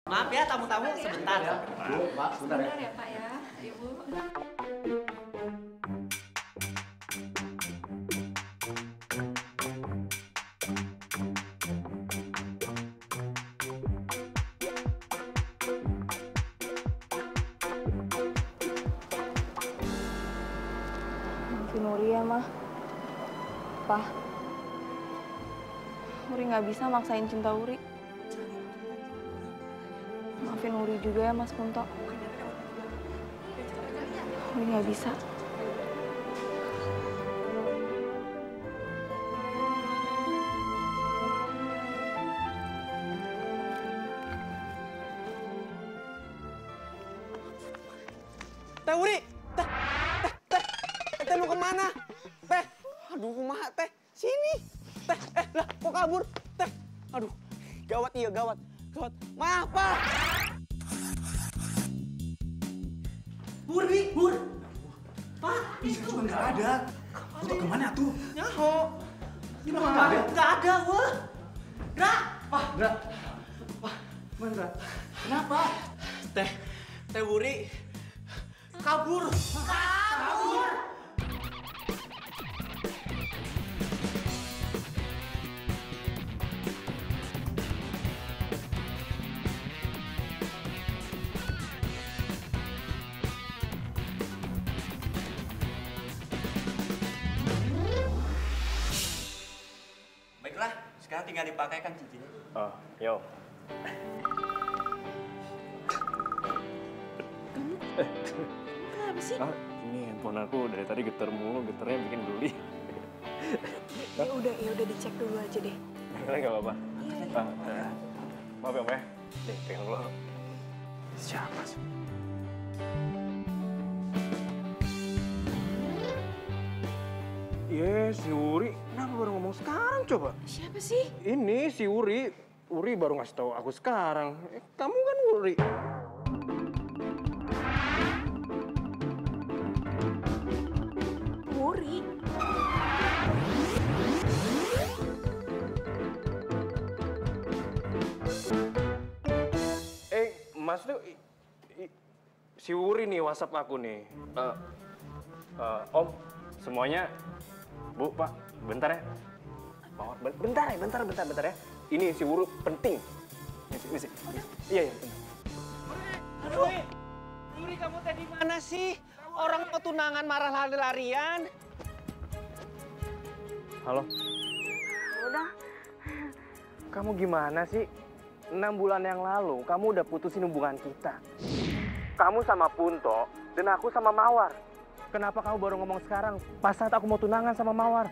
Maaf ya tamu-tamu sebentar. Bu, Pak, sebentar ya. Sebentar ya Pak ya, Ibu. Maafin Uri ya, Mah. Pak, Uri nggak bisa maksain cinta Uri. Maafin Uri juga ya, Mas Kunto. Uri nggak bisa. Teh Uri, teh mau kemana? Teh, aduh kumaha teh, sini. Teh, lah kok kabur? Teh, aduh, gawat iya gawat. Maaf Pak. Bur, Bur. Pak, Itu juga nggak ada. Untuk kemana tuh? nyaho. Di mana ada? Nggak ada, wah. Dra. Wah, Dra. Wah, mana Dra? Kenapa? Teh Wuri kabur. Kabur. Baiklah, sekarang tinggal dipakaikan cincinnya. Oh, yo. Kenapa sih? Ah, ini handphone aku dari tadi getar mulu, getarnya bikin geli. Ya udah dicek dulu aja deh. Nggak apa-apa. Maaf ya, Mbak. Nih, pegang dulu. Siapa sih? Iya, si Uri. Kenapa baru ngomong sekarang coba? Siapa sih? Ini si Uri. Uri baru ngasih tahu aku sekarang. Kamu kan Uri. Uri? Mas tuh si Uri nih WhatsApp aku nih. Om, semuanya, Bu, Pak, bentar ya. Bentar ya. Ini si Uri penting. Ini. Iya, bentar. Aduh, Uri kamu teh di mana sih? Orang mau tunangan marah lari-larian. Halo. Udah. Kamu gimana sih? 6 bulan yang lalu, kamu udah putusin hubungan kita. Kamu sama Punto, dan aku sama Mawar. Kenapa kamu baru ngomong sekarang? Pas saat aku mau tunangan sama Mawar.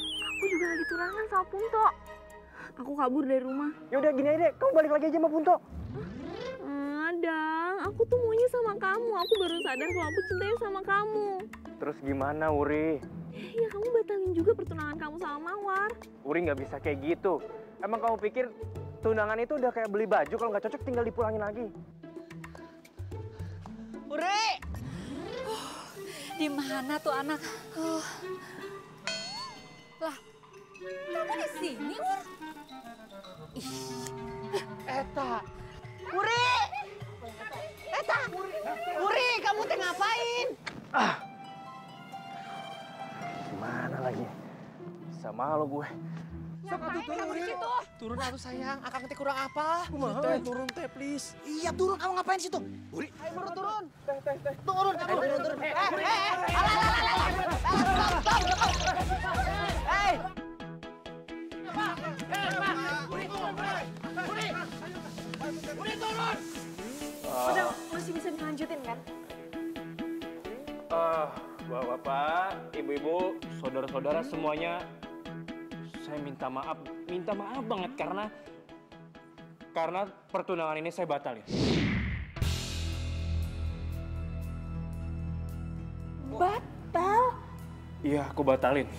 Aku juga lagi tunangan sama Punto. Aku kabur dari rumah. Yaudah gini aja deh, kamu balik lagi aja sama Punto. Dang, aku tuh maunya sama kamu. Aku baru sadar kalau aku cintanya sama kamu. Terus gimana, Uri? Ya kamu batalin juga pertunangan kamu sama Mawar. Uri nggak bisa kayak gitu. Emang kamu pikir tunangan itu udah kayak beli baju, kalau nggak cocok tinggal dipulangin lagi? Uri! Di mana tuh anak? Lah, kamu di sini, Ur? Ih, Eta! Uri! Eta! Uri, kamu teh ngapain? Gimana lagi? Bisa malu gue. Sok atuh turun, Uri. Turun atuh sayang, akang teh kurang apa? Teh, turun teh, please. Iya turun, kamu ngapain situ? Uri, ayo turun, turun. Turun, turun. Hei! Udah, masih bisa dilanjutin kan? Bapak-bapak, ibu-ibu, saudara-saudara semuanya, saya minta maaf banget karena pertunangan ini saya batalin. Batal? Iya, aku batalin.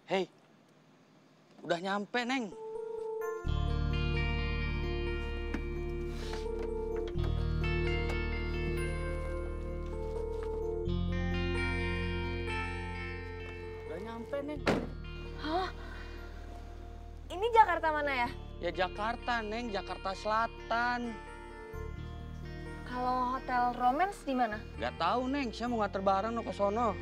Hei, udah nyampe, Neng. Udah nyampe, Neng. Hah? Ini Jakarta mana ya? Ya Jakarta, Neng. Jakarta Selatan. Kalau hotel romance di mana? Gak tahu, Neng. Saya mau nganter barang no ke sono.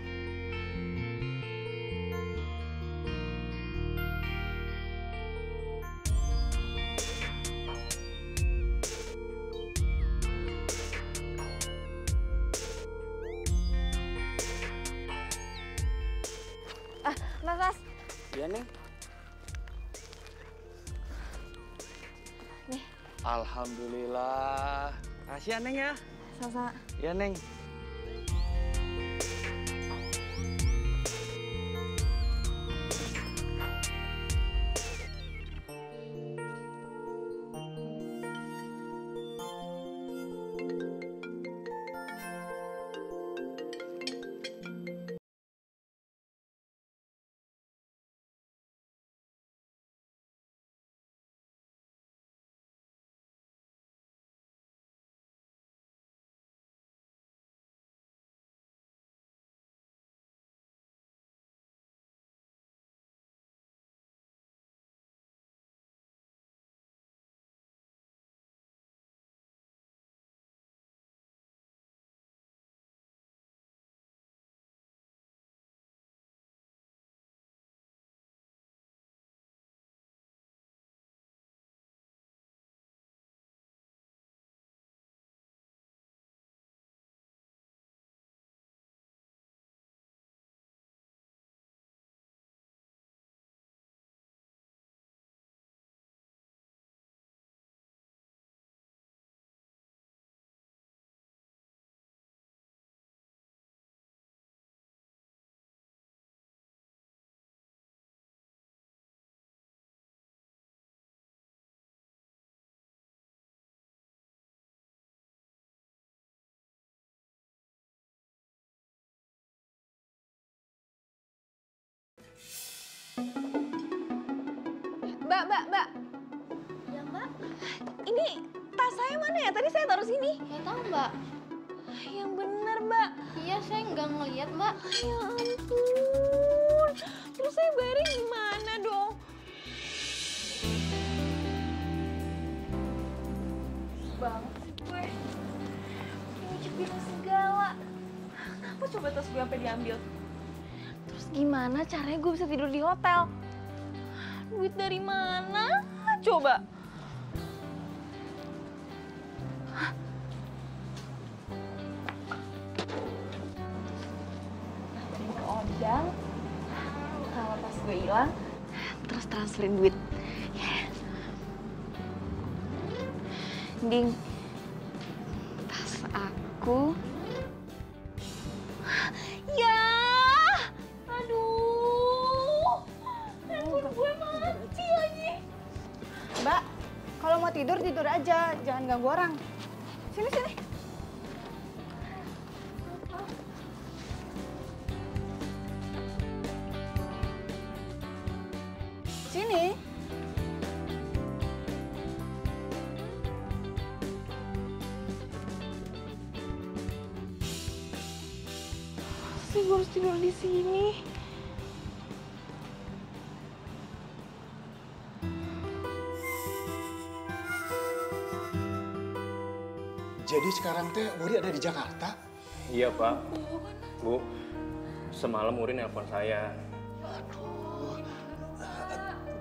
Mas. Iya, Neng. Nih. Alhamdulillah. Makasih ya, Neng ya. Sama-sama. Iya, Neng. Mbak. Ya Mbak, Ini tas saya mana ya? Tadi saya taruh sini. nggak tahu Mbak. Yang bener, Mbak. Iya saya nggak ngeliat Mbak. Ya ampun. Terus saya bayarnya gimana dong? Banget sih gue. Nyuci piring segala. Kenapa coba tas gue sampai diambil? Terus gimana caranya gue bisa tidur di hotel? Duit dari mana? Coba. Dari Odang. Kalau pas gue hilang, terus transferin duit. Ding, tas aku. Ya, aduh, handphone gue mati lagi. Mbak, kalau mau tidur, tidur aja. Jangan ganggu orang. Sini. Sini. Sih gue harus tidur di sini. Jadi sekarang teh Wuri ada di Jakarta? Iya, Pak. Bu, semalam Uri nelpon saya.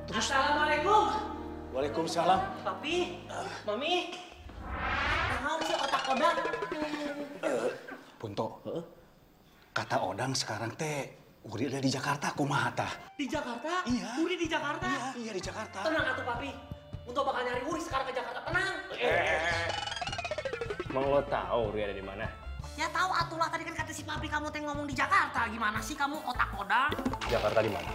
Terus? Assalamualaikum. Waalaikumsalam. Papi, Mami. Tahu sih otak Odang. Punto, kata Odang sekarang teh Wuri ada di Jakarta, kumaha tah? Di Jakarta? Iya. Uri di Jakarta? Iya di Jakarta. Tenang atuh Papi. Untuk bakal nyari Uri sekarang ke Jakarta. Tenang. Emang lo tahu Uri ada di mana? Ya tahu atuh lah, tadi kan kata si Papi kamu teh ngomong di Jakarta. Gimana sih kamu otak Odang? Jakarta di mana?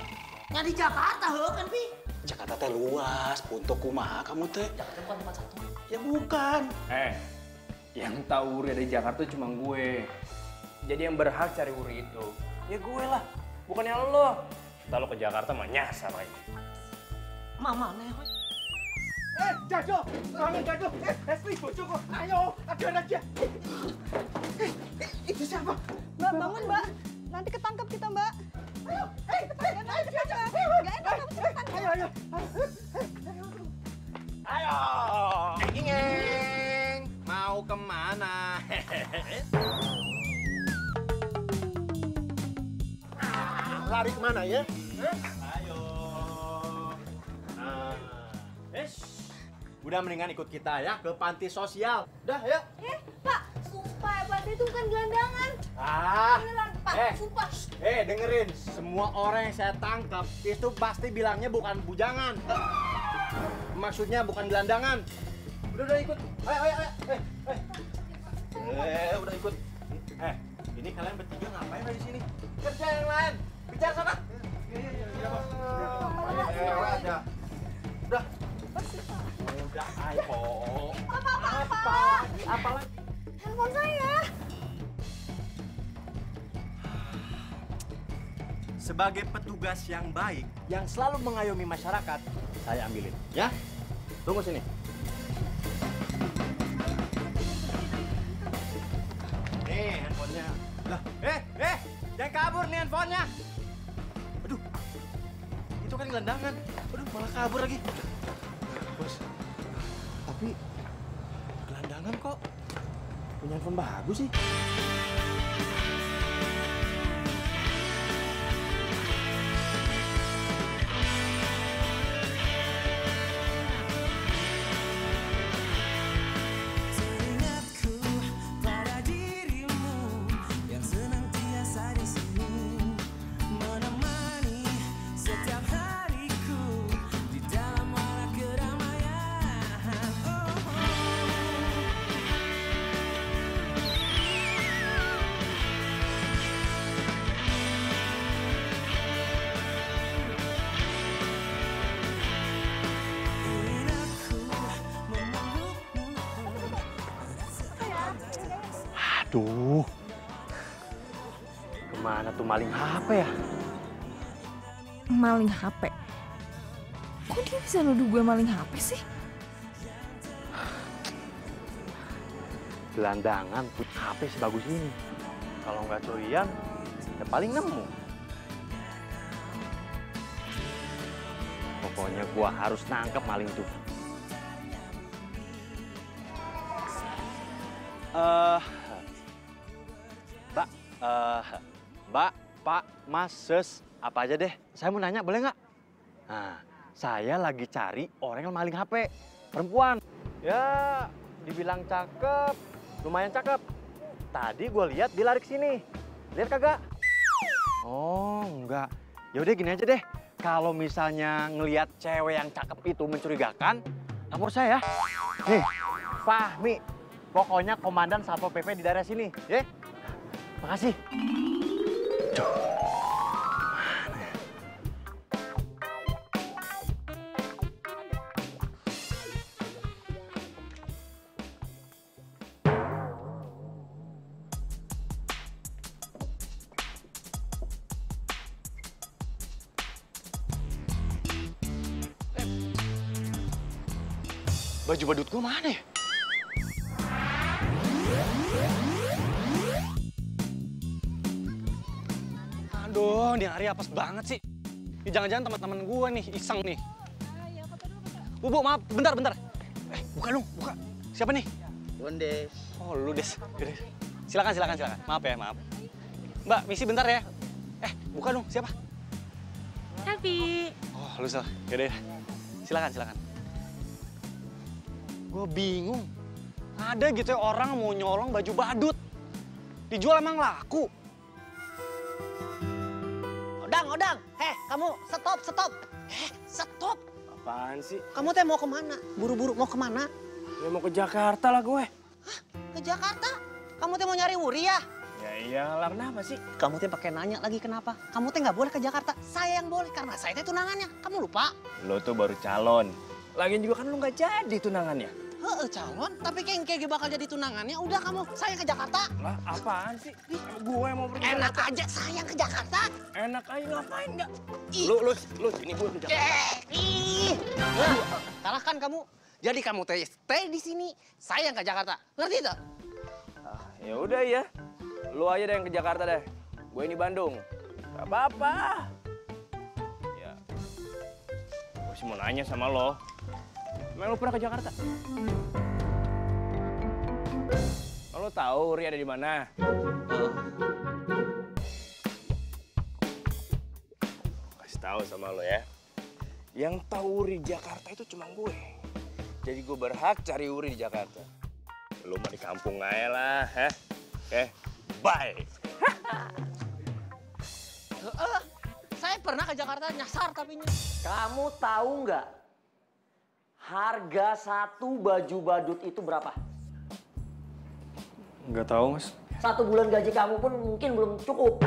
Ya di Jakarta heuh kan Pi. Jakarta teh luas, Punto kumaha kamu teh? Jakarta bukan tempat satu. Ya bukan. Yang tahu Uri ada di Jakarta cuma gue. Jadi yang berhak cari Uri itu, ya gue lah, bukannya lo. Lalu ke Jakarta mah nyasar lagi. Mama nih. Jado, bangun Jado. Leslie, bojoku. Ayo, ada aja. Itu siapa? Mbak, bangun Mbak. Nanti ketangkep kita Mbak. Ayo, Gak enak kamu cepetan. Ayo. Ayo. Ingeng, mau kemana? Lari kemana ya? Ayo. Udah mendingan ikut kita ya ke panti sosial. Udah, ayo. Pak, sumpah ya Pak, itu kan gelandangan. Beneran, Pak, sumpah. Dengerin. Semua orang yang saya tangkap itu pasti bilangnya bukan bujangan. Maksudnya bukan gelandangan. Udah ikut. Ayo. Udah ikut. Ini kalian bertiga ngapain di sini? Kerja yang lain. Bicara sana. Aja. Udah. Udah, ayo. Apa lagi? Handphone saya. Sebagai petugas yang baik, yang selalu mengayomi masyarakat, saya ambilin. Ya? Tunggu sini. Nih handphonenya. Lah, jangan kabur nih handphonenya. Aduh, itu kan gelandangan. Aduh, malah kabur lagi. Bos, tapi gelandangan kok punya handphone bagus sih. Aduh, kemana tuh maling HP ya? Maling HP? Kok dia bisa nuduh gue maling HP sih? Gelandangan punya HP sebagus ini. Kalau nggak curian, ya paling nemu. Pokoknya gua harus nangkep maling itu. Mbak, Pak, Mas, Sus, apa aja deh. Saya mau nanya, boleh nggak? Nah, saya lagi cari orang yang maling HP. Perempuan. Ya, dibilang cakep, lumayan cakep. Tadi gue lihat dia lari ke sini. Lihat kagak? Oh, enggak. Ya udah gini aja deh. Kalau misalnya ngelihat cewek yang cakep itu mencurigakan, lapor saya. Nih, Fahmi. Pokoknya komandan Satpol PP di daerah sini, ya. Makasih. Baju badut gua mana ya? Aduh, ini hari apes banget sih. Jangan-jangan teman-teman gue nih, iseng nih. Bu, maaf, bentar. Buka dong, buka. Siapa nih? Des. Oh, lu Des. Silakan. Maaf ya, maaf. Mbak, misi bentar ya. Buka dong, siapa? Selfie. Oh, lu salah. Yaudah ya. Silakan. Gue bingung. Ada gitu ya orang mau nyolong baju badut. Dijual emang laku. Odang. Kamu stop. Stop. Apaan sih? Kamu teh mau kemana? Buru-buru mau kemana? Ya mau ke Jakarta lah gue. Hah? Ke Jakarta? Kamu teh mau nyari Wuri ya? Ya iyalah, kenapa sih? Kamu teh pakai nanya lagi kenapa? Kamu teh nggak boleh ke Jakarta. Saya yang boleh karena saya teh tunangannya. Kamu lupa? Lo tuh baru calon. Lagian juga kan lo nggak jadi tunangannya. Calon, tapi kayak bakal jadi tunangannya. Udah kamu, saya ke Jakarta. Lah, apaan sih? Gue mau pergi. Enak aja saya ke Jakarta. Enak aja ngapain nggak? Lu sini gue ke Jakarta. Salah kan kamu. Jadi kamu stay di sini, saya yang ke Jakarta. Ngerti tak? Ya udah ya. Lu aja deh yang ke Jakarta deh. Gue ini Bandung. Gak apa-apa. Ya. Gue sih mau nanya sama lo. Emang lu pernah ke Jakarta? Lo tahu Uri ada di mana? Kasih tahu sama lo ya. Yang tahu Uri di Jakarta itu cuma gue. Jadi gue berhak cari Uri di Jakarta. Lu mah di kampung aja lah, bye. Saya pernah ke Jakarta nyasar tapi Kamu tahu nggak harga satu baju badut itu berapa? Nggak tahu, Mas. 1 bulan gaji kamu pun mungkin belum cukup.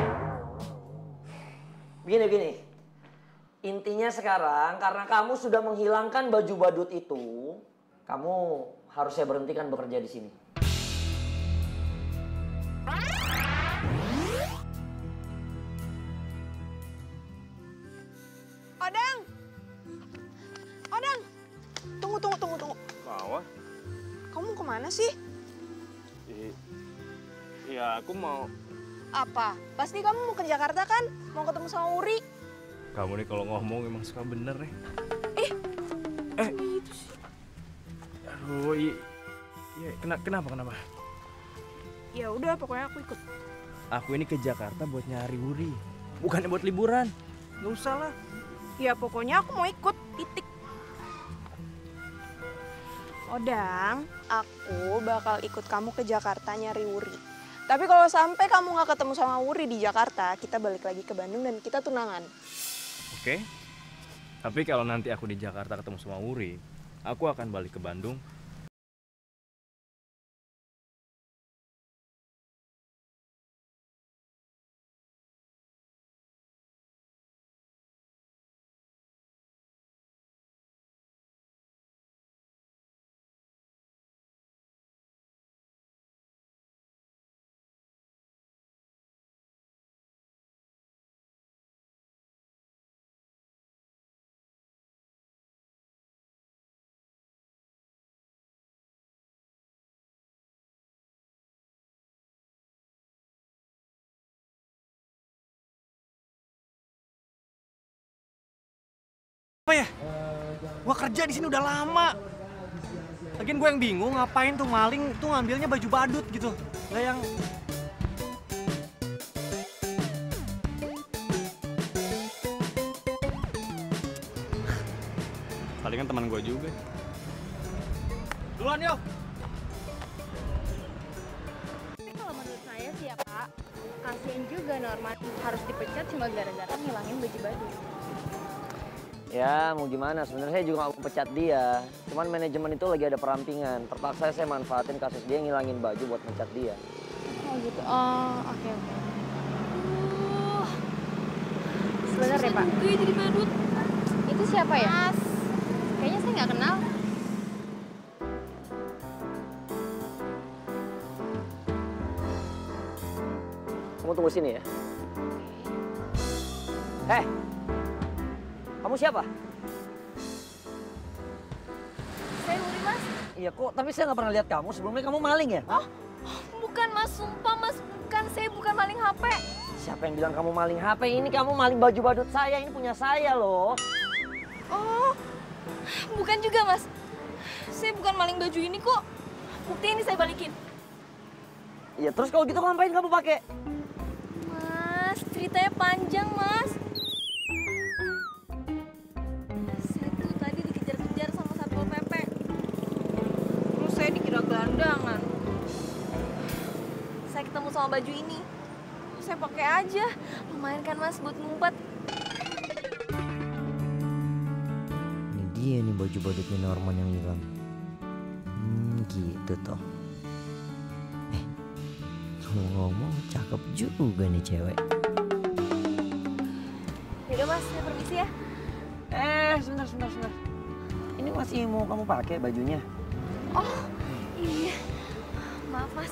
Begini. Intinya sekarang karena kamu sudah menghilangkan baju badut itu, kamu harus saya berhentikan bekerja di sini. Odang! Tunggu. Mawar? Kamu kemana sih? Ya, aku mau... Apa? Pasti kamu mau ke Jakarta kan? Mau ketemu sama Uri? Kamu nih kalau ngomong emang suka bener ya. Gitu sih. Aduh, kenapa? Ya udah, pokoknya aku ikut. Aku ini ke Jakarta buat nyari Uri. Bukannya buat liburan. Nggak usah lah. Ya pokoknya aku mau ikut, titik. Odang, aku bakal ikut kamu ke Jakarta nyari Uri. Tapi kalau sampai kamu nggak ketemu sama Uri di Jakarta, kita balik lagi ke Bandung dan kita tunangan. Oke. Tapi kalau nanti aku di Jakarta ketemu sama Uri, aku akan balik ke Bandung. Apa ya? Gua kerja di sini udah lama. Lagian gue yang bingung ngapain tuh maling tuh ngambilnya baju badut gitu. Nggak yang... Palingan teman gue juga. Duluan yuk. Tapi kalau menurut saya sih ya Kak, kasian juga Norman harus dipecat cuma gara-gara ngilangin baju badut. Ya mau gimana, sebenarnya saya juga nggak mau pecat dia. Cuman manajemen itu lagi ada perampingan. Terpaksa saya manfaatin kasus dia ngilangin baju buat pecat dia. Oh gitu, oke. Sebentar deh Pak. Gue jadi badut. Itu siapa ya? Mas. Kayaknya saya nggak kenal. Kamu tunggu sini ya. Kamu siapa? Saya Uri Mas. Iya kok, tapi saya nggak pernah lihat kamu. Sebelumnya kamu maling ya? Bukan Mas, sumpah Mas. Bukan, saya bukan maling HP. Siapa yang bilang kamu maling HP? Ini kamu maling baju badut saya, ini punya saya loh. Oh, bukan juga Mas. Saya bukan maling baju ini kok. Bukti ini saya balikin. Iya, terus kalau gitu ngapain kamu pakai? Mas, ceritanya panjang Mas. Saya tuh tadi dikejar-kejar sama Satpol PP. Terus saya dikira gelandangan. Saya ketemu sama baju ini. Saya pakai aja. Lumayan kan Mas buat ngumpet. Ini dia nih baju badutnya Norman yang hilang. Gitu toh. Ngomong cakep juga nih cewek. Yaudah Mas, saya permisi ya. Sebentar. Ini masih mau kamu pakai bajunya? Oh, iya. Maaf, Mas.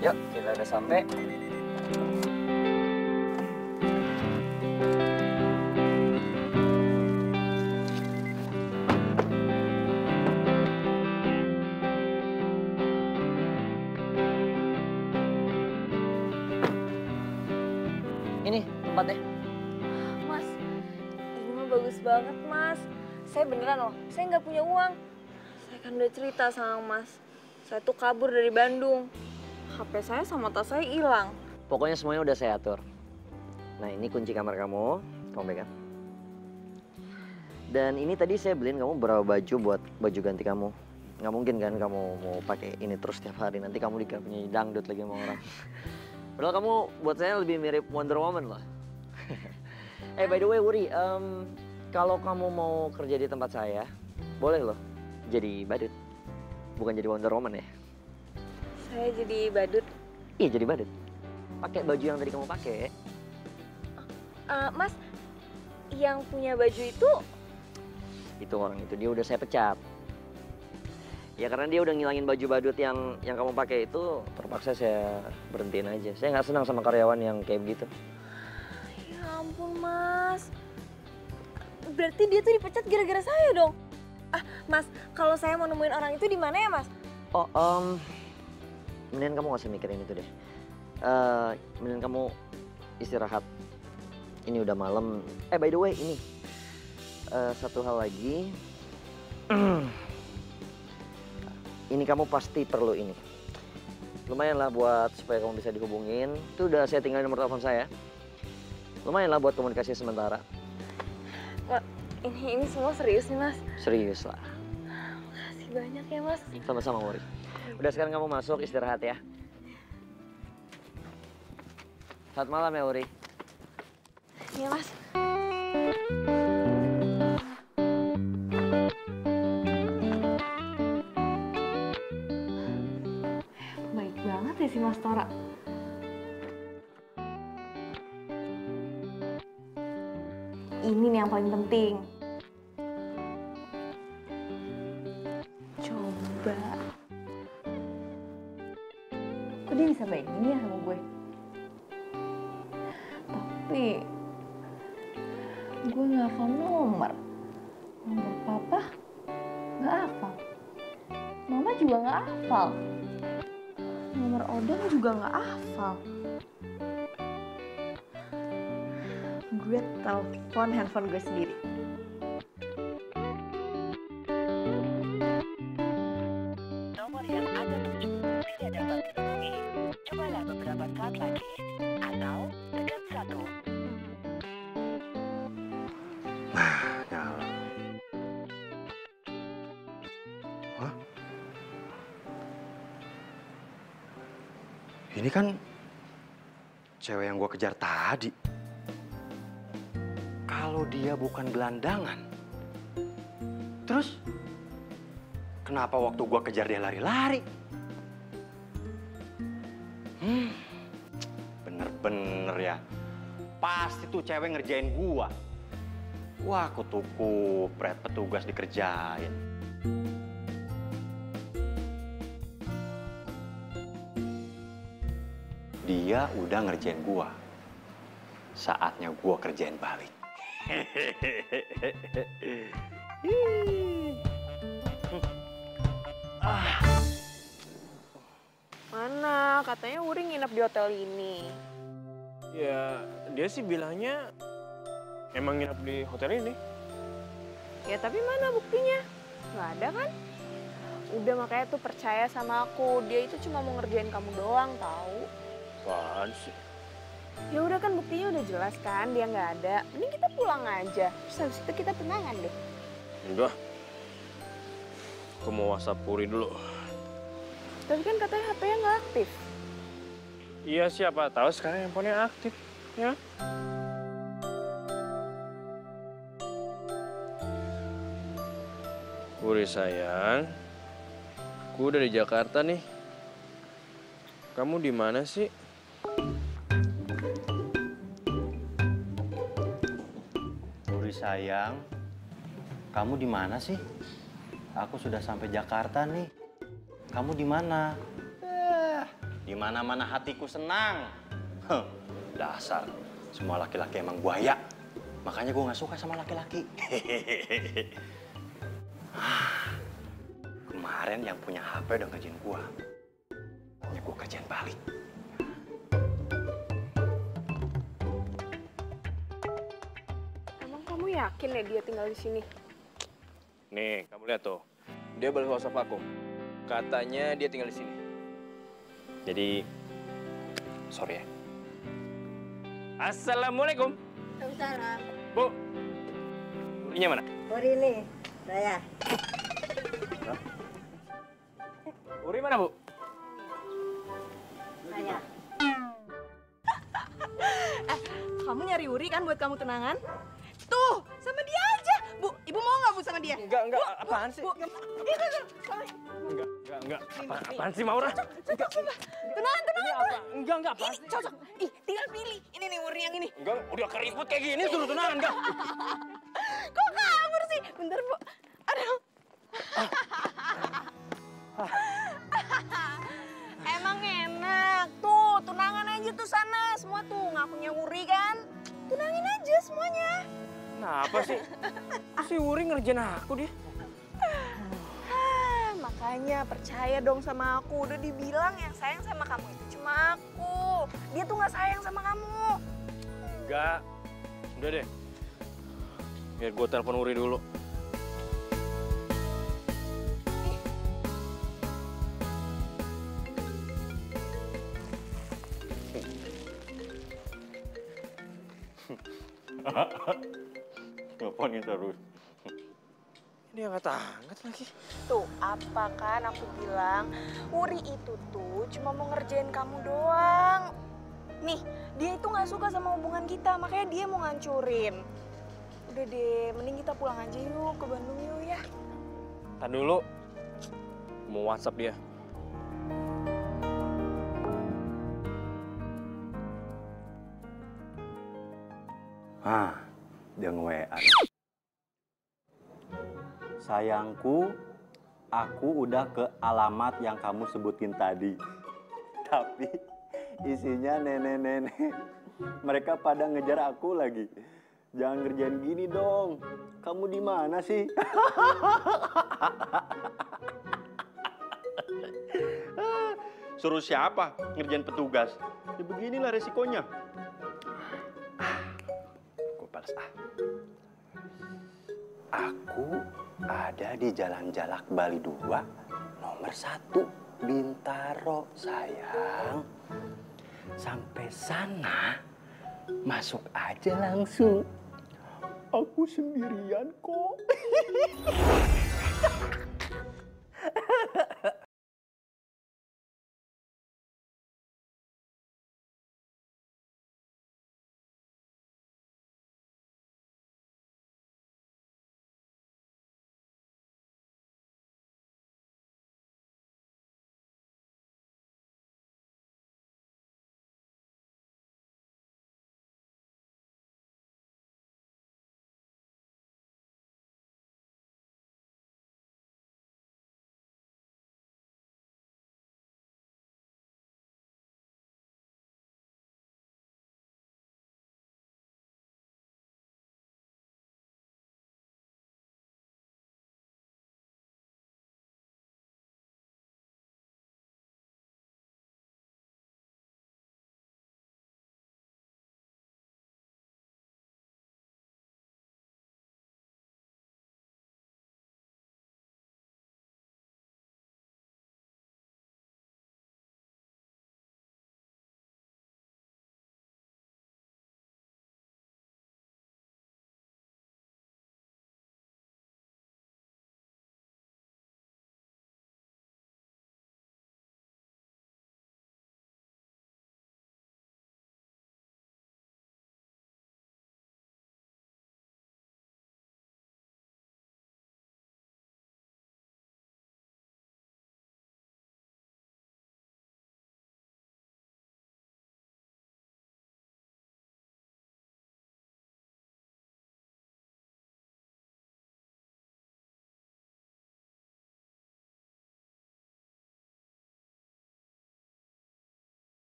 Yuk, kita udah sampai. Ini tempatnya. Mas, ini mah bagus banget, Mas. Saya beneran loh, saya nggak punya uang. Saya kan udah cerita sama Mas. Saya tuh kabur dari Bandung. HP saya sama tas saya hilang. Pokoknya semuanya udah saya atur. Nah, ini kunci kamar kamu pegang. Dan ini tadi saya beliin kamu beberapa baju buat baju ganti kamu. Nggak mungkin kan kamu mau pakai ini terus setiap hari. Nanti kamu dikira penyanyi dangdut lagi sama orang. Padahal kamu buat saya lebih mirip Wonder Woman lah. By the way, Wuri, kalau kamu mau kerja di tempat saya, boleh loh jadi badut. Bukan jadi Wonder Woman ya. Saya jadi badut. Iya, jadi badut. Pakai baju yang tadi kamu pakai. Mas, yang punya baju itu? Itu orang itu, dia udah saya pecat. Ya karena dia udah ngilangin baju badut yang kamu pakai itu, terpaksa saya berhentiin aja. Saya nggak senang sama karyawan yang kayak begitu. Ya ampun, Mas. Berarti dia tuh dipecat gara-gara saya dong. Mas, kalau saya mau nemuin orang itu di mana ya, Mas? Oh, mendingan kamu nggak usah mikirin itu deh. Mendingan kamu istirahat. Ini udah malam. By the way, ini satu hal lagi. Ini kamu pasti perlu ini. Lumayan lah buat supaya kamu bisa dihubungin. Itu udah saya tinggalin nomor telepon saya. Lumayan lah buat komunikasi sementara. Wah, ini semua serius nih, Mas? Serius lah. Makasih banyak ya, Mas. Sama-sama, Wuri. Udah sekarang kamu masuk istirahat ya. Selamat malam ya, Wuri. Iya, Mas. Baik banget ya si Mas Tora. Ini nih yang paling penting. Coba. Kok dia bisa baik gini ya sama gue? Tapi gue nggak hafal nomor. Nomor papa nggak hafal. Mama juga nggak hafal. Nomor Odong juga nggak hafal. Gue telepon handphone gue sendiri. Nomor yang Anda tuju tidak dapat dihubungi. Cobalah beberapa saat lagi atau tekan 1. Nyala. Hah? Ini kan cewek yang gua kejar tadi. Kalau dia bukan gelandangan, terus kenapa waktu gua kejar dia lari-lari? Bener-bener ya. Pasti tuh cewek ngerjain gua. Wah, kutuku, petugas dikerjain. Dia udah ngerjain gua. Saatnya gua kerjain balik. Mana? Katanya Wuri nginep di hotel ini. Ya, dia sih bilangnya emang nginep di hotel ini. Ya tapi mana buktinya? Nggak ada kan? Udah makanya tuh percaya sama aku. Dia itu cuma mau ngerjain kamu doang tahu. Apaan sih? Ya udah kan buktinya udah jelas kan dia nggak ada. Mending kita pulang aja. Terus habis itu kita tunangan deh. Udah. Aku mau WhatsApp Puri dulu. Tapi kan katanya HP-nya nggak aktif. Iya, siapa tahu sekarang handphonenya aktif, ya. Wuri sayang, aku udah di Jakarta nih. Kamu di mana sih? Wuri sayang, kamu di mana sih? Aku sudah sampai Jakarta nih. Kamu di mana? Di mana-mana hatiku senang. Huh, dasar, semua laki-laki emang buaya. Makanya gue nggak suka sama laki-laki. Kemarin yang punya HP udah ngerjain gue. Hanya gue kerjain balik. Emang kamu yakin ya dia tinggal di sini? Nih, kamu lihat tuh. Dia balas WhatsApp aku. Katanya dia tinggal di sini. Jadi, sorry ya. Assalamualaikum. Waalaikumsalam. Bu, Wurinya mana? Wuri ini, saya. Wuri mana, Bu? Saya. Kamu nyari Wuri kan buat kamu tunangan? Tuh, sama dia aja. Bu, ibu mau nggak Bu sama dia? Enggak, Bu, apaan sih? Bu, Enggak. Apaan sih, Maura? Tunangan. Enggak, apaan sih? Cocok. Ih, tinggal pilih. Ini nih Wuri yang ini. Enggak, udah keriput kayak gini suruh tunangan, enggak? Kok kabur sih? Bentar, Bu. Aduh. Emang enak. Tuh, tunangan aja tuh sana. Semua tuh ngakunya Wuri kan. Tunangin aja semuanya. Kenapa sih? Si Wuri ngerjain aku dia. Makanya percaya dong sama aku. Udah dibilang yang sayang sama kamu itu cuma aku. Dia tuh nggak sayang sama kamu. Enggak. Udah deh. Biar gue telepon Wuri dulu. Teleponin terus. Dia angkat lagi. Tuh, apa kan aku bilang, Wuri itu tuh cuma mau ngerjain kamu doang. Nih, dia itu nggak suka sama hubungan kita, makanya dia mau ngancurin. Udah deh, mending kita pulang aja yuk ke Bandung yuk ya. Tahan dulu. Mau WhatsApp dia. Dia nge-WA. Sayangku, aku udah ke alamat yang kamu sebutin tadi. Tapi isinya nenek-nenek. Mereka pada ngejar aku lagi. Jangan ngerjain gini dong. Kamu di mana sih? Suruh siapa ngerjain petugas? Ya beginilah resikonya. Gue balas Aku ada di Jalan Jalak Bali 2, nomor 1, Bintaro, sayang. Sampai sana, masuk aja langsung. Aku sendirian kok.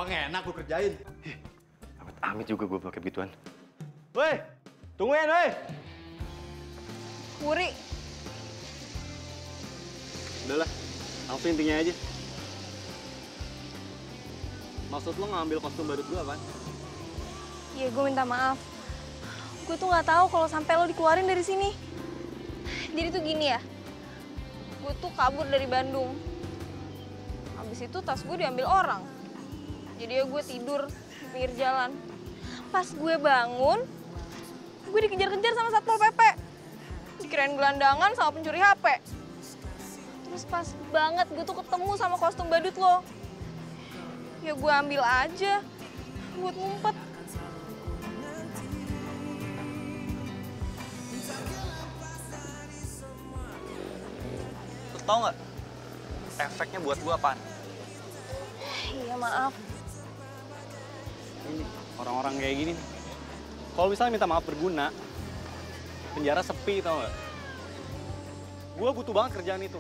Emang enak gue kerjain. Amit juga gue pakai begituan. Woi, tungguin woi. Wuri, Udahlah, langsung intinya aja. Maksud lo ngambil kostum badut gue apaan? ya gue minta maaf. Gue tuh nggak tahu kalau sampai lo dikeluarin dari sini. Jadi tuh gini ya, gue tuh kabur dari Bandung. Habis itu tas gue diambil orang. Jadi ya gue tidur di pinggir jalan. Pas gue bangun, gue dikejar-kejar sama Satpol PP. Dikirain gelandangan sama pencuri HP. Terus pas banget gue tuh ketemu sama kostum badut lo. Ya gue ambil aja buat ngumpet. Lo tau nggak efeknya buat gue apaan? Iya maaf. Ini orang-orang kayak gini. Kalau misalnya minta maaf berguna, penjara sepi tau nggak? Gue butuh banget kerjaan itu.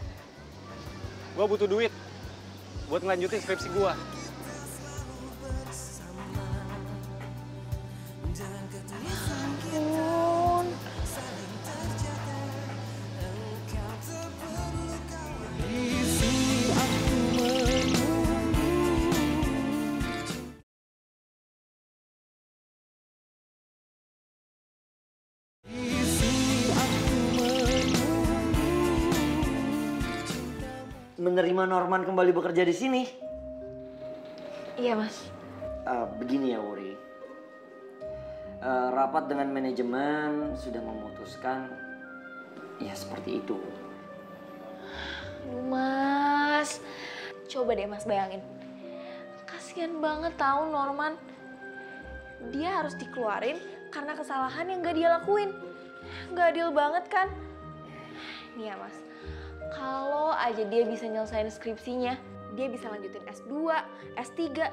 Gue butuh duit buat ngelanjutin skripsi gue. Ampun. Menerima Norman kembali bekerja di sini. Iya mas. Begini ya Wuri. Rapat dengan manajemen sudah memutuskan ya seperti itu. Aduh mas, coba deh mas bayangin. Kasian banget tahu Norman. Dia harus dikeluarin karena kesalahan yang gak dia lakuin. Gak adil banget kan? Nih ya mas, kalau aja dia bisa nyelesain skripsinya, dia bisa lanjutin S2, S3.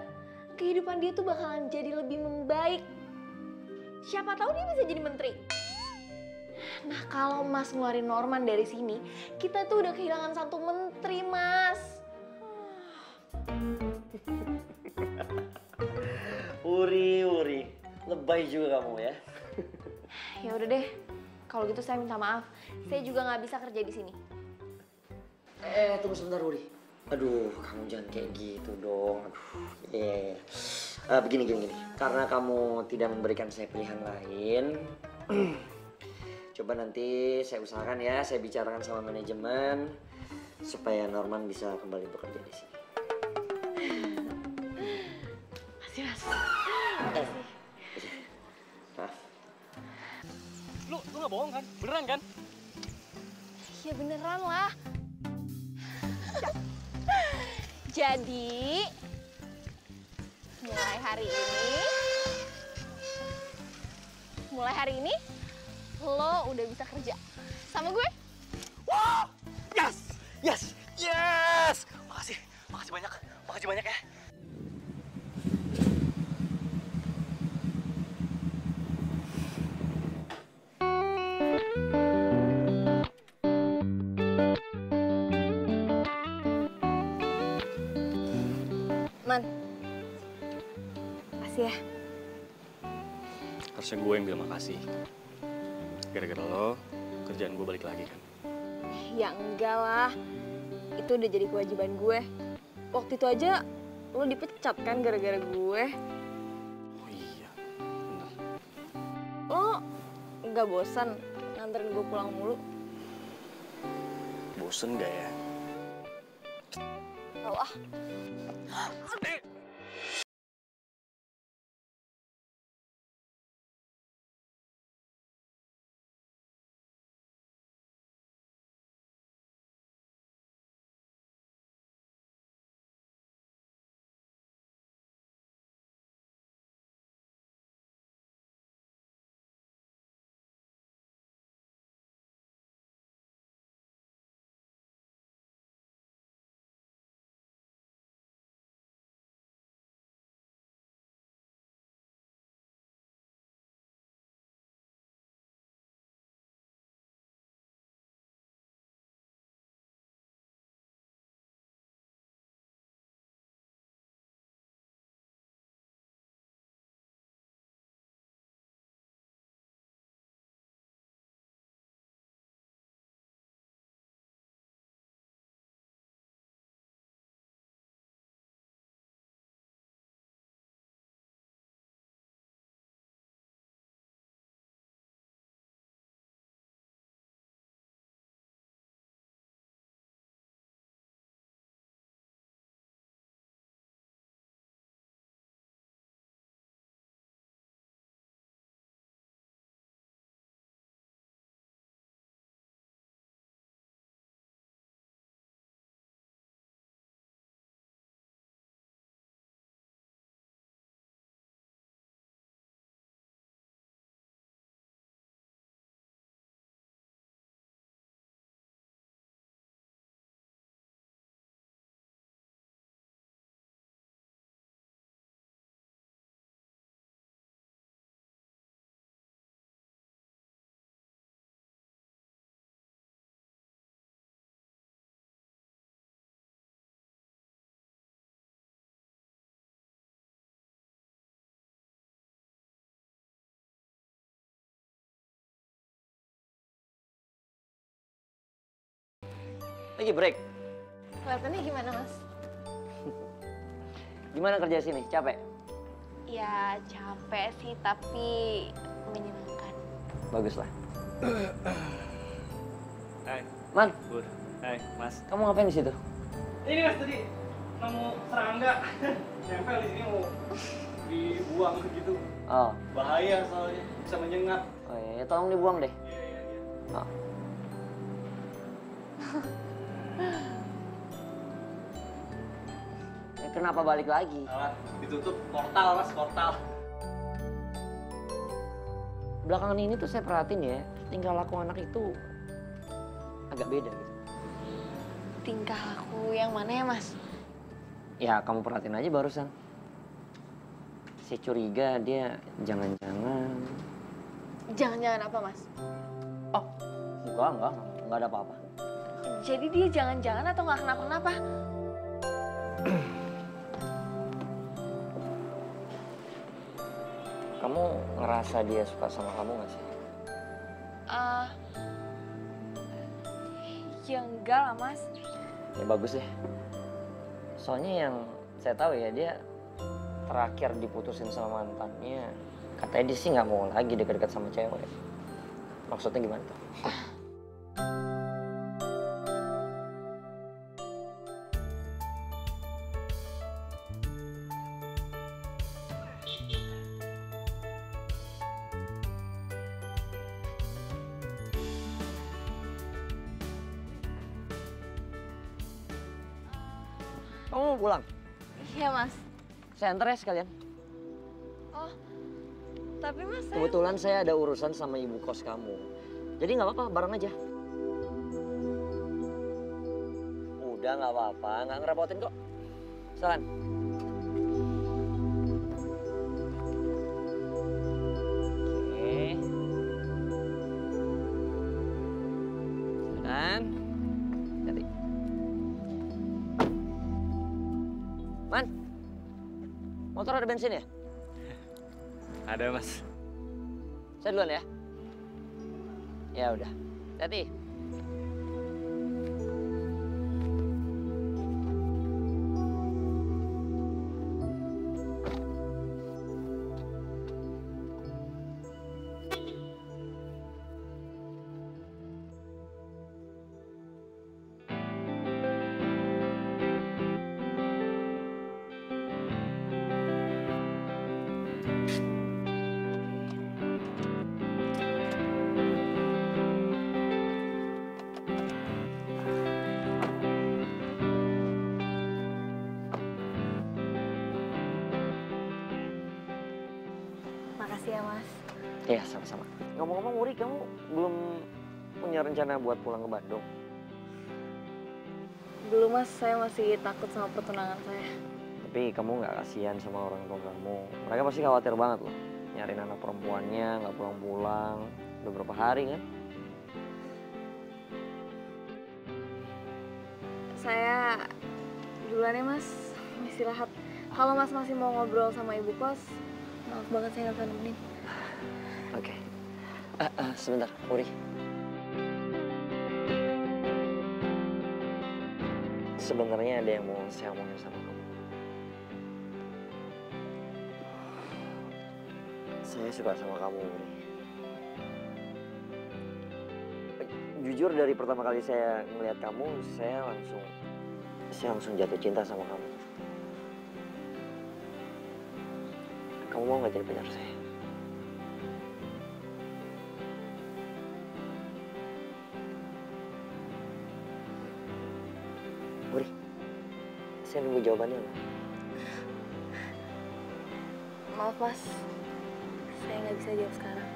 Kehidupan dia tuh bakalan jadi lebih membaik. Siapa tahu dia bisa jadi menteri. Nah kalau mas ngeluarin Norman dari sini, kita tuh udah kehilangan satu menteri mas. Wuri, lebay juga kamu ya. Ya udah deh, kalau gitu saya minta maaf. Saya juga nggak bisa kerja di sini. Tunggu sebentar Wuri. Aduh, kamu jangan kayak gitu dong. Aduh, begini. Karena kamu tidak memberikan saya pilihan lain, coba nanti saya usahakan ya, saya bicarakan sama manajemen supaya Norman bisa kembali bekerja di sini. Makasih mas. Maaf. Lu nggak bohong kan? Beneran kan? Ya beneran lah. Jadi mulai hari ini lo udah bisa kerja sama gue. Wow! Yes! Makasih banyak ya. Man, makasih ya. Harusnya gue yang bilang makasih. Gara-gara lo, kerjaan gue balik lagi kan. Ya enggak lah, itu udah jadi kewajiban gue. Waktu itu aja lo dipecat kan gara-gara gue. Oh iya, bener. Lo nggak bosan nganterin gue pulang mulu? Bosen gak ya? Tau ah. Lagi break. Kelihatannya gimana, Mas? Gimana kerja sini? Capek? Ya capek sih, tapi menyenangkan. Bagus lah. Hai. Man. Bur. Hai, Mas. Kamu ngapain di situ? Ini Mas tadi nemu serangga. Nempel di sini mau dibuang gitu. Oh. Bahaya soalnya, bisa menyengat. Oh iya, tolong dibuang deh. Oh. Kenapa balik lagi? Ditutup portal, Mas, portal. Belakangan ini tuh saya perhatiin ya, tingkah laku anak itu agak beda gitu. Tingkah laku yang mana ya, Mas? Ya kamu perhatiin aja barusan. Saya curiga dia jangan-jangan... Jangan-jangan apa, Mas? Oh, enggak ada apa-apa. Jadi dia jangan-jangan atau nggak kenapa-kenapa? Kamu ngerasa dia suka sama kamu nggak sih? Ya enggak lah, Mas. Ya bagus deh. Soalnya yang saya tahu ya, dia terakhir diputusin sama mantannya. Katanya dia sih nggak mau lagi deket-deket sama cewek. Maksudnya gimana tuh? Kamu mau pulang? Iya, Mas. Saya antar ya sekalian. Oh, tapi Mas, Kebetulan saya ada urusan sama ibu kos kamu. Jadi nggak apa-apa, bareng aja. Udah nggak apa-apa, nggak ngerepotin kok. Silakan. Oke. Silakan. Hati. Man, motor ada bensin ya? Ada, Mas. Saya duluan ya. Ya udah. Hati. Makasih ya, Mas. Iya, sama-sama. Ngomong-ngomong, Wuri, kamu belum punya rencana buat pulang ke Bandung? Belum, Mas. Saya masih takut sama pertunangan saya. Tapi kamu nggak kasihan sama orang tua kamu. Mereka pasti khawatir banget loh. Nyariin anak perempuannya, nggak pulang-pulang. Udah berapa hari kan? Saya duluan ya, Mas. Mau istirahat. Kalau Mas masih mau ngobrol sama ibu kos, maaf banget saya nggak bisa nemenin. Oke. Sebentar, Wuri. Sebenarnya ada yang mau saya omongin sama kamu. Saya suka sama kamu, Wuri. Jujur dari pertama kali saya ngeliat kamu, saya langsung jatuh cinta sama kamu. Kamu mau nggak jadi pacar saya? Wuri, saya nunggu jawabannya loh. Maaf, Mas. Saya nggak bisa jawab sekarang.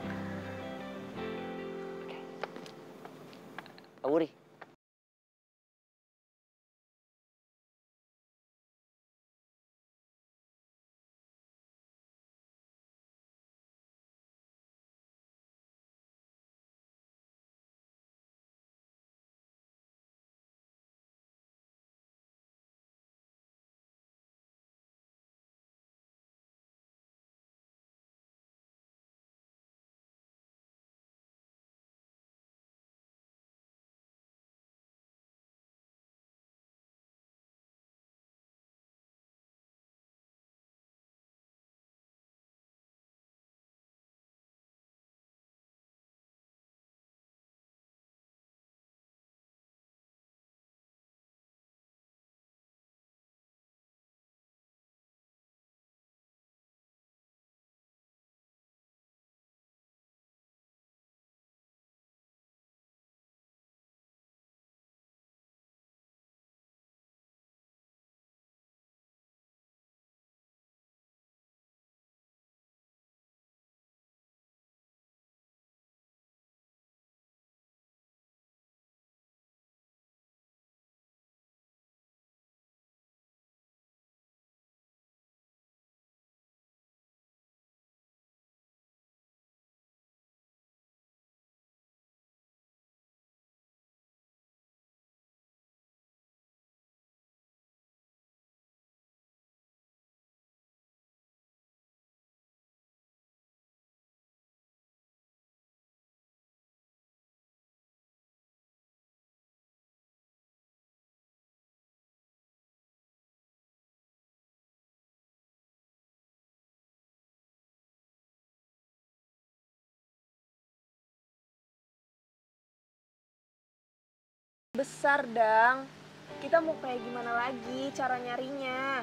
Wuri, besar, Dang. Kita mau kayak gimana lagi cara nyarinya?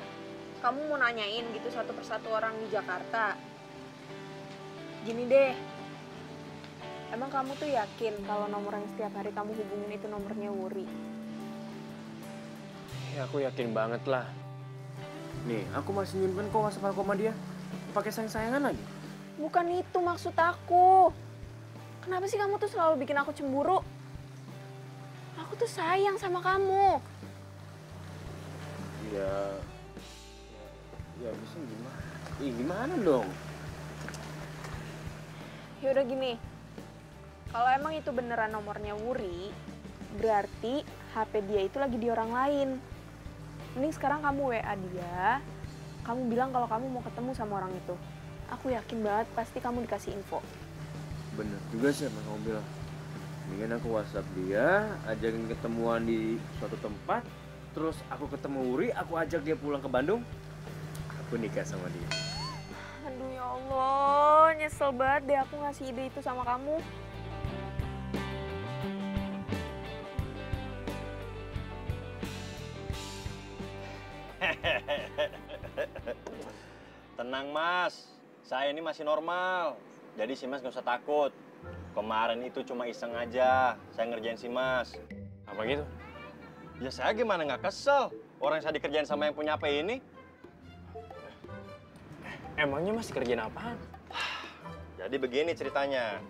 Kamu mau nanyain gitu satu persatu orang di Jakarta? Gini deh, emang kamu tuh yakin kalau nomor yang setiap hari kamu hubungin itu nomornya Wuri? Ya aku yakin banget lah. Nih, aku masih nyimpen kok WhatsApp aku sama dia. Pakai sayang-sayangan lagi. Bukan itu maksud aku. Kenapa sih kamu tuh selalu bikin aku cemburu? Aku tuh sayang sama kamu. Ya bisa gimana? Gimana dong? Yaudah gini, kalau emang itu beneran nomornya Wuri, berarti HP dia itu lagi di orang lain. Mending sekarang kamu WA dia, kamu bilang kalau kamu mau ketemu sama orang itu. Aku yakin banget pasti kamu dikasih info. Bener juga sih emang kamu bilang. Mendingan aku WhatsApp dia, ajakin ketemuan di suatu tempat, terus aku ketemu Wuri, aku ajak dia pulang ke Bandung, aku nikah sama dia. Aduh ya Allah, nyesel banget deh aku ngasih ide itu sama kamu. Tenang Mas, saya ini masih normal. Jadi si Mas nggak usah takut. Kemarin itu cuma iseng aja, saya ngerjain si Mas. Apa gitu? Ya saya gimana nggak kesel. Orang saya dikerjain sama yang punya HP ini. Emangnya Mas kerjaan apaan? Jadi begini ceritanya.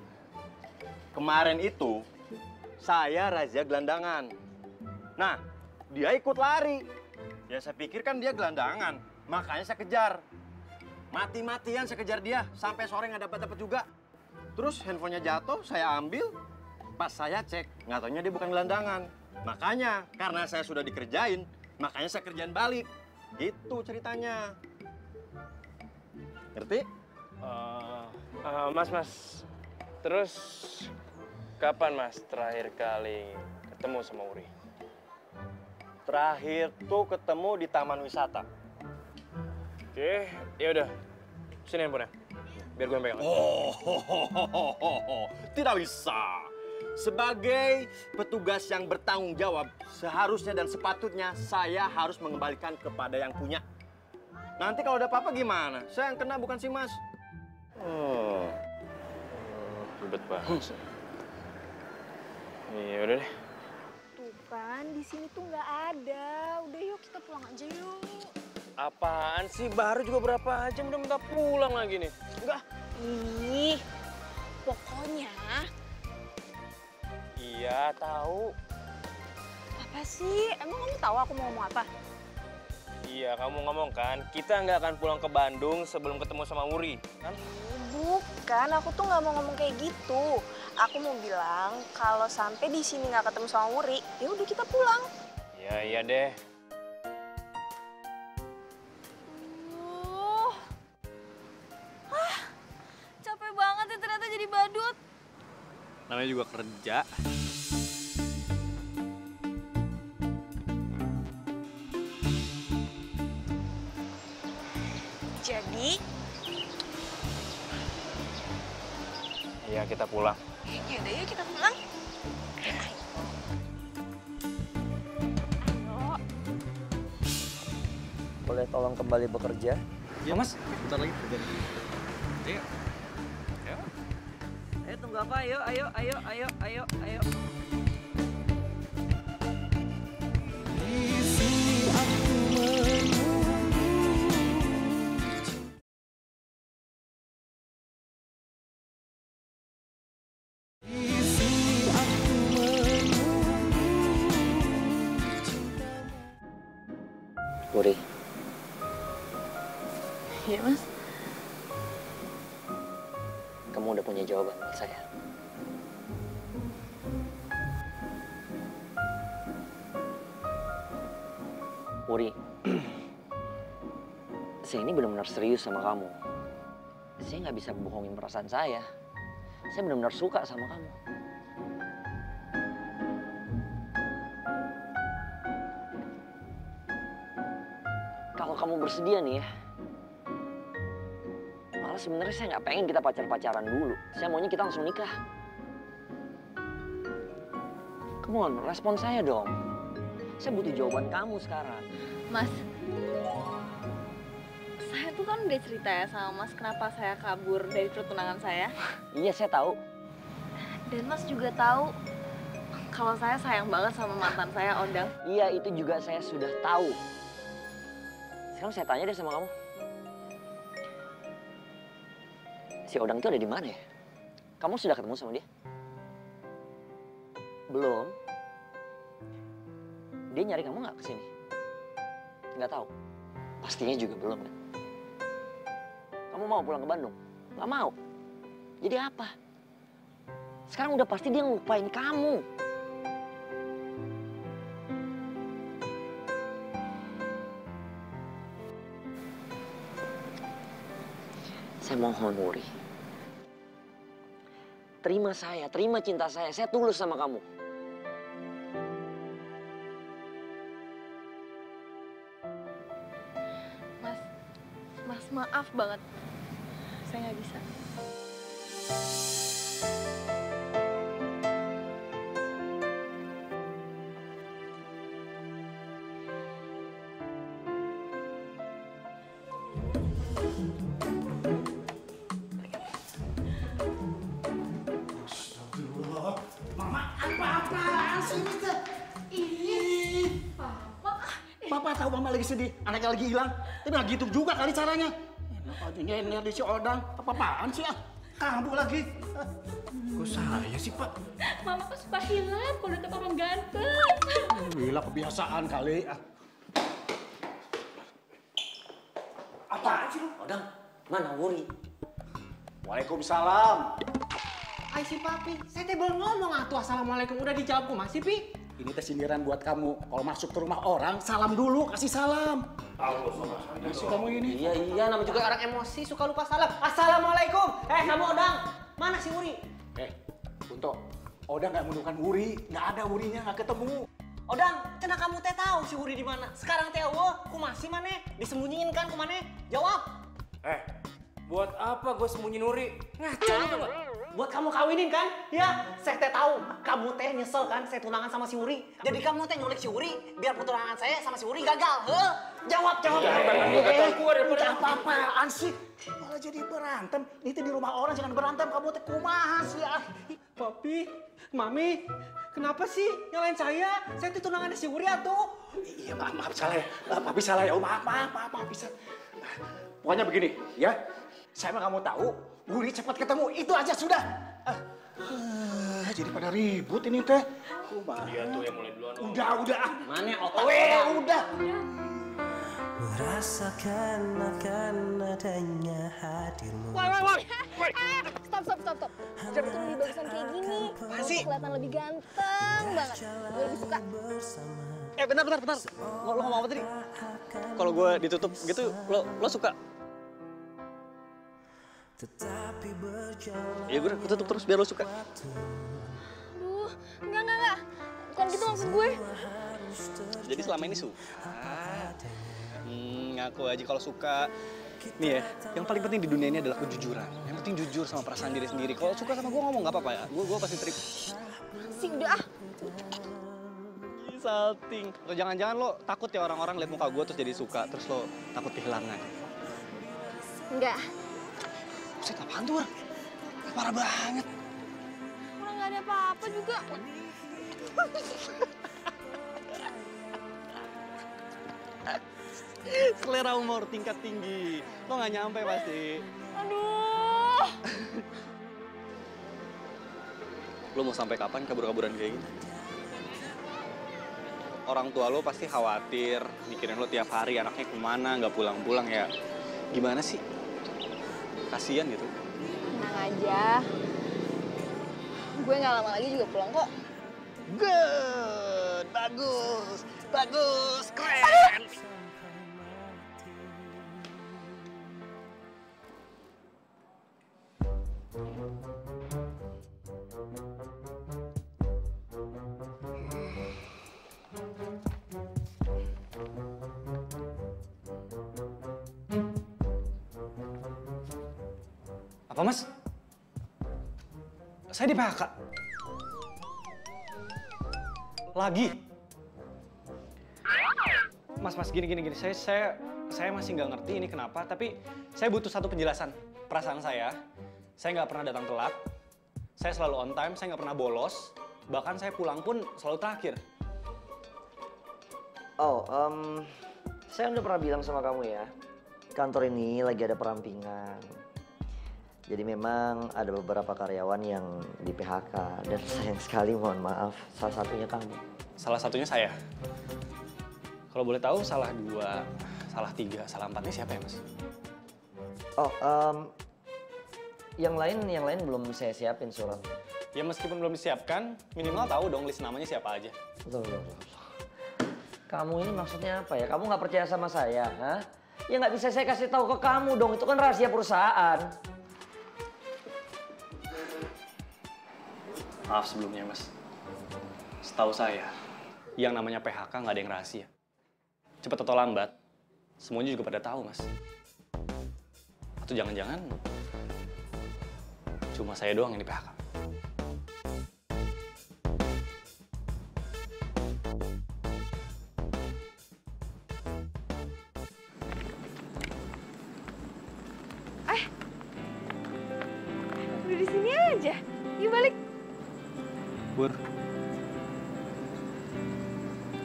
Kemarin itu saya razia gelandangan. Nah, dia ikut lari. Ya saya pikir kan dia gelandangan, makanya saya kejar. Mati-matian saya kejar dia, sampai sore nggak dapat juga. Terus handphonenya jatuh, saya ambil. Pas saya cek, nggak taunya dia bukan gelandangan. Makanya, karena saya sudah dikerjain, makanya saya kerjain balik. Itu ceritanya. Ngerti? Mas. Terus kapan Mas terakhir kali ketemu sama Wuri? Terakhir tuh ketemu di taman wisata. Oke, ya udah. Sini handphonenya. Biar gue yang pegang. Tidak bisa. Sebagai petugas yang bertanggung jawab, seharusnya dan sepatutnya saya harus mengembalikan kepada yang punya. Nanti kalau ada apa-apa gimana? Saya yang kena bukan si Mas. Ribet banget. Iya udah deh. Tuh kan, di sini tuh nggak ada. Udah yuk kita pulang aja yuk. Apaan sih? Baru juga berapa jam udah minta pulang lagi nih. Enggak. Ih, pokoknya. Iya, tahu. Apa sih? Emang kamu tahu aku mau ngomong apa? Iya, kamu ngomong kan, kita nggak akan pulang ke Bandung sebelum ketemu sama Wuri, kan? Bukan, aku tuh nggak mau ngomong kayak gitu. Aku mau bilang kalau sampai di sini nggak ketemu sama Wuri, ya udah kita pulang. Iya deh. Capek banget ya ternyata jadi badut. Namanya juga kerja. Jadi? Iya, kita pulang. Yaudah yuk kita pulang. Boleh tolong kembali bekerja? Ya Mas, bentar lagi kerja. Ayo. Ayo tunggu apa? Ayo. Wuri. Iya Mas. Kamu udah punya jawaban buat saya. Wuri, saya ini benar-benar serius sama kamu. Saya nggak bisa bohongin perasaan saya. Saya benar-benar suka sama kamu. Kalau kamu bersedia nih ya, malah sebenarnya saya nggak pengen kita pacaran dulu. Saya maunya kita langsung nikah. Come on, respon saya dong. Saya butuh jawaban kamu sekarang. Mas, saya tuh kan udah cerita ya sama Mas kenapa saya kabur dari pertunangan saya. Iya, saya tahu. Dan Mas juga tahu kalau saya sayang banget sama mantan saya, Odang. Iya, itu juga saya sudah tahu. Sekarang saya tanya deh sama kamu. Si Odang itu ada di mana ya? Kamu sudah ketemu sama dia? Belum. Dia nyari kamu nggak kesini? Nggak tahu. Pastinya juga belum kan? Kamu mau pulang ke Bandung? Nggak mau. Jadi apa? Sekarang udah pasti dia ngelupain kamu. Saya mohon, Wuri. Terima saya, terima cinta saya. Saya tulus sama kamu. Mas maaf banget. Saya nggak bisa. Papa tahu mama lagi sedih, anaknya lagi hilang. Tapi nggak gitu juga kali caranya. Enak aja nyender di si Odang. Apa-apaan sih ah? Kabur lagi. Kok saya sih, Pak? Mama kan suka hilang kalau deket orang ganteng. Gila kebiasaan kali. Apaan sih lu? Odang, mana Wuri? Waalaikumsalam. Ay si Papi, saya teh belum ngomong atuh assalamualaikum udah dijawab kumaha sih, Pi? Ini teh sindiran buat kamu. Kalau masuk ke rumah orang, salam dulu, kasih salam. Allah, sih kamu ini. Iya, namanya juga orang emosi suka lupa salam. Assalamualaikum. Kamu Odang, mana si Wuri? Bunto, Odang nggak menemukan Wuri, nggak ada Wurinya, nggak ketemu. Odang, cenah kamu teh tahu si Wuri di mana? Sekarang teh kumasih mana? Disembunyiin kan kumane? Jawab. Buat apa gue sembunyi Wuri? Ngaco gitu nggak? Buat kamu kawinin kan? Ya, saya teh tahu. Kamu teh nyesel kan saya tunangan sama si Wuri. Jadi kamu teh nyulik si Wuri biar pertunangan saya sama si Wuri gagal. Jawab. Udah apa-apaan sih? Malah jadi berantem. Ini teh di rumah orang jangan berantem. Kamu teh kumaha sih ah? Papi, Mami, kenapa sih nyalain saya? Saya teh tunangan si Wuri atuh. Iya maaf salah ya. Papi salah ya. Maaf bisa. Pokoknya begini ya. Saya mah kamu tahu. Wuri cepat ketemu, itu aja sudah. Jadi pada ribut ini teh. Iya tuh yang mulai duluan. Udah. Mana otak? Udah. Merasakan akan adanya hadirmu. Woi. Stop. Job itu lebih bagusan kayak gini. Masih kelihatan lebih ganteng banget. Gue lebih suka. Bentar. Lo ngomong apa tadi? Kalau gue ditutup gitu, lo suka? Ya gue tutup terus biar lo suka. Aduh, enggak. Bukan gitu maksud gue. Jadi selama ini suka? Ngaku aja kalau suka. Nih ya, yang paling penting di dunia ini adalah kejujuran. Yang penting jujur sama perasaan diri sendiri. Kalau suka sama gue ngomong nggak apa-apa ya. Gue pasti terima. Sih udah ah. Salting. Atau jangan-jangan lo takut ya orang-orang lihat muka gue terus jadi suka. Terus lo takut kehilangan. Enggak. Buset, apaan tuh, War? Parah banget. Orang nggak ada apa-apa juga. Selera humor tingkat tinggi. Lo nggak nyampe pasti. Aduh. Lo mau sampai kapan kabur-kaburan kayak gini? Orang tua lo pasti khawatir, mikirin lo tiap hari anaknya kemana, nggak pulang-pulang ya. Gimana sih? Kasian gitu. Tenang aja. Gue nggak lama lagi juga pulang kok. Good, bagus, keren. Apa, Mas? Saya di PHK. Lagi? Mas, gini. Saya masih nggak ngerti ini kenapa, tapi saya butuh satu penjelasan. Perasaan saya nggak pernah datang telat, saya selalu on time, saya nggak pernah bolos, bahkan saya pulang pun selalu terakhir. Oh, saya udah pernah bilang sama kamu ya, kantor ini lagi ada perampingan. Jadi memang ada beberapa karyawan yang di PHK dan sayang sekali mohon maaf, salah satunya kamu. Salah satunya saya? Kalau boleh tahu salah 2, salah 3, salah 4-nya siapa ya, Mas? Oh, yang lain belum saya siapin surat. Ya meskipun belum disiapkan, minimal tahu dong list namanya siapa aja. Loh. Kamu ini maksudnya apa ya? Kamu nggak percaya sama saya, hah? Ya nggak bisa saya kasih tahu ke kamu dong, itu kan rahasia perusahaan. Maaf sebelumnya, Mas. Setahu saya, yang namanya PHK nggak ada yang rahasia. Cepat atau lambat, semuanya juga pada tahu, Mas. Atau jangan-jangan cuma saya doang yang di PHK. Udah di sini aja. Yuk balik. Bur,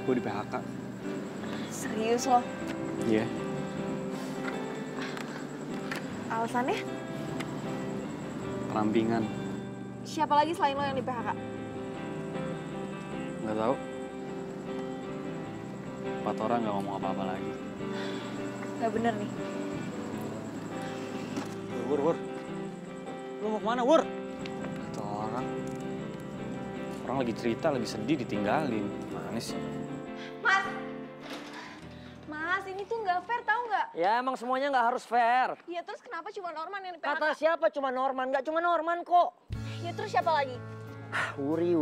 gue di PHK. Serius loh? Iya. Alasannya? Perampingan. Siapa lagi selain lo yang di PHK? Nggak tahu. 4 orang nggak ngomong apa-apa lagi. Gak bener nih. Wur. Lu mau kemana, Wur? Kata orang. Orang lagi cerita, lagi sedih, ditinggalin. Mana sih? Mas, ini tuh nggak fair tau nggak? Ya emang semuanya nggak harus fair. Ya terus kenapa cuma Norman yang di PHK? Kata siapa cuma Norman? Nggak cuma Norman kok. Ya terus siapa lagi? Wuri.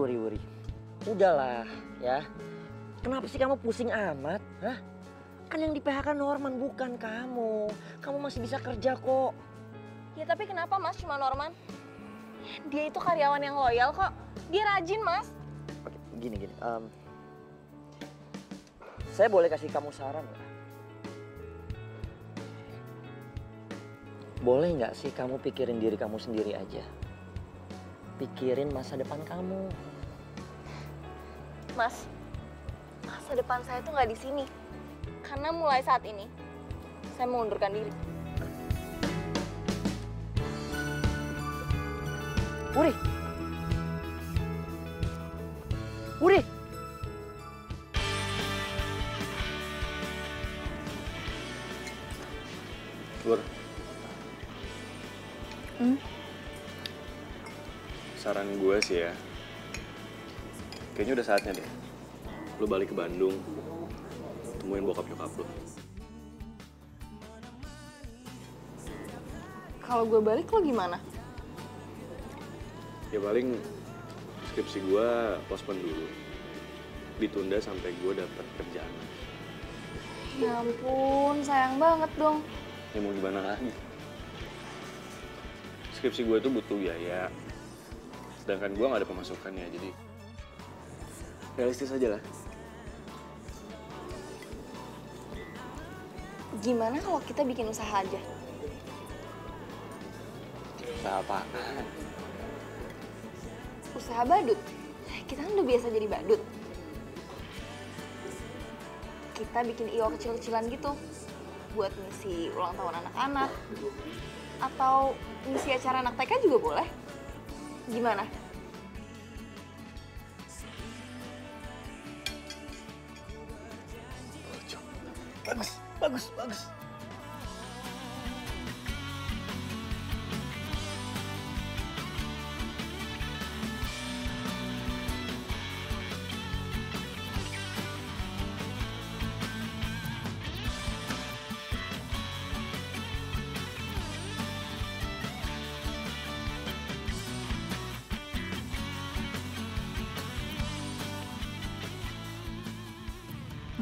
Udahlah ya. Kenapa sih kamu pusing amat? Hah? Kan yang di PHK Norman bukan kamu. Kamu masih bisa kerja kok. Ya tapi kenapa Mas cuma Norman? Dia itu karyawan yang loyal kok. Dia rajin Mas. Oke, gini. Saya boleh kasih kamu saran nggak? Boleh nggak sih kamu pikirin diri kamu sendiri aja? Pikirin masa depan kamu. Mas, masa depan saya tuh nggak di sini. Karena mulai saat ini, saya mengundurkan diri. Wuri! Bur. Saran gue sih ya, kayaknya udah saatnya deh. Lu balik ke Bandung, temuin bokap nyokap lu. Kalau gue balik lo gimana? Ya paling skripsi gue postpone dulu. Ditunda sampai gue dapet kerjaan. Ya ampun, sayang banget dong. Ya mau gimana lagi? Skripsi gue tuh butuh biaya. Sedangkan gue gak ada pemasukannya, jadi realistis aja lah. Gimana kalau kita bikin usaha aja? Usaha apaan? Usaha badut. Kita kan udah biasa jadi badut. Kita bikin IO kecil-kecilan gitu. Buat ngisi ulang tahun anak-anak. Atau ngisi acara anak TK juga boleh. Gimana? Bagus.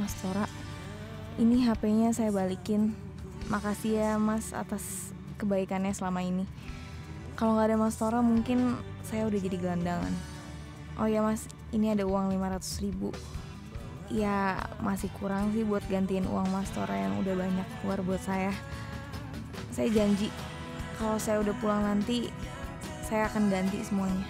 Mas Tora, ini HP-nya saya balikin. Makasih ya Mas atas kebaikannya selama ini. Kalau nggak ada Mas Tora mungkin saya udah jadi gelandangan. Oh ya Mas, ini ada uang 500.000. Ya masih kurang sih buat gantiin uang Mas Tora yang udah banyak keluar buat saya. Saya janji kalau saya udah pulang nanti saya akan ganti semuanya.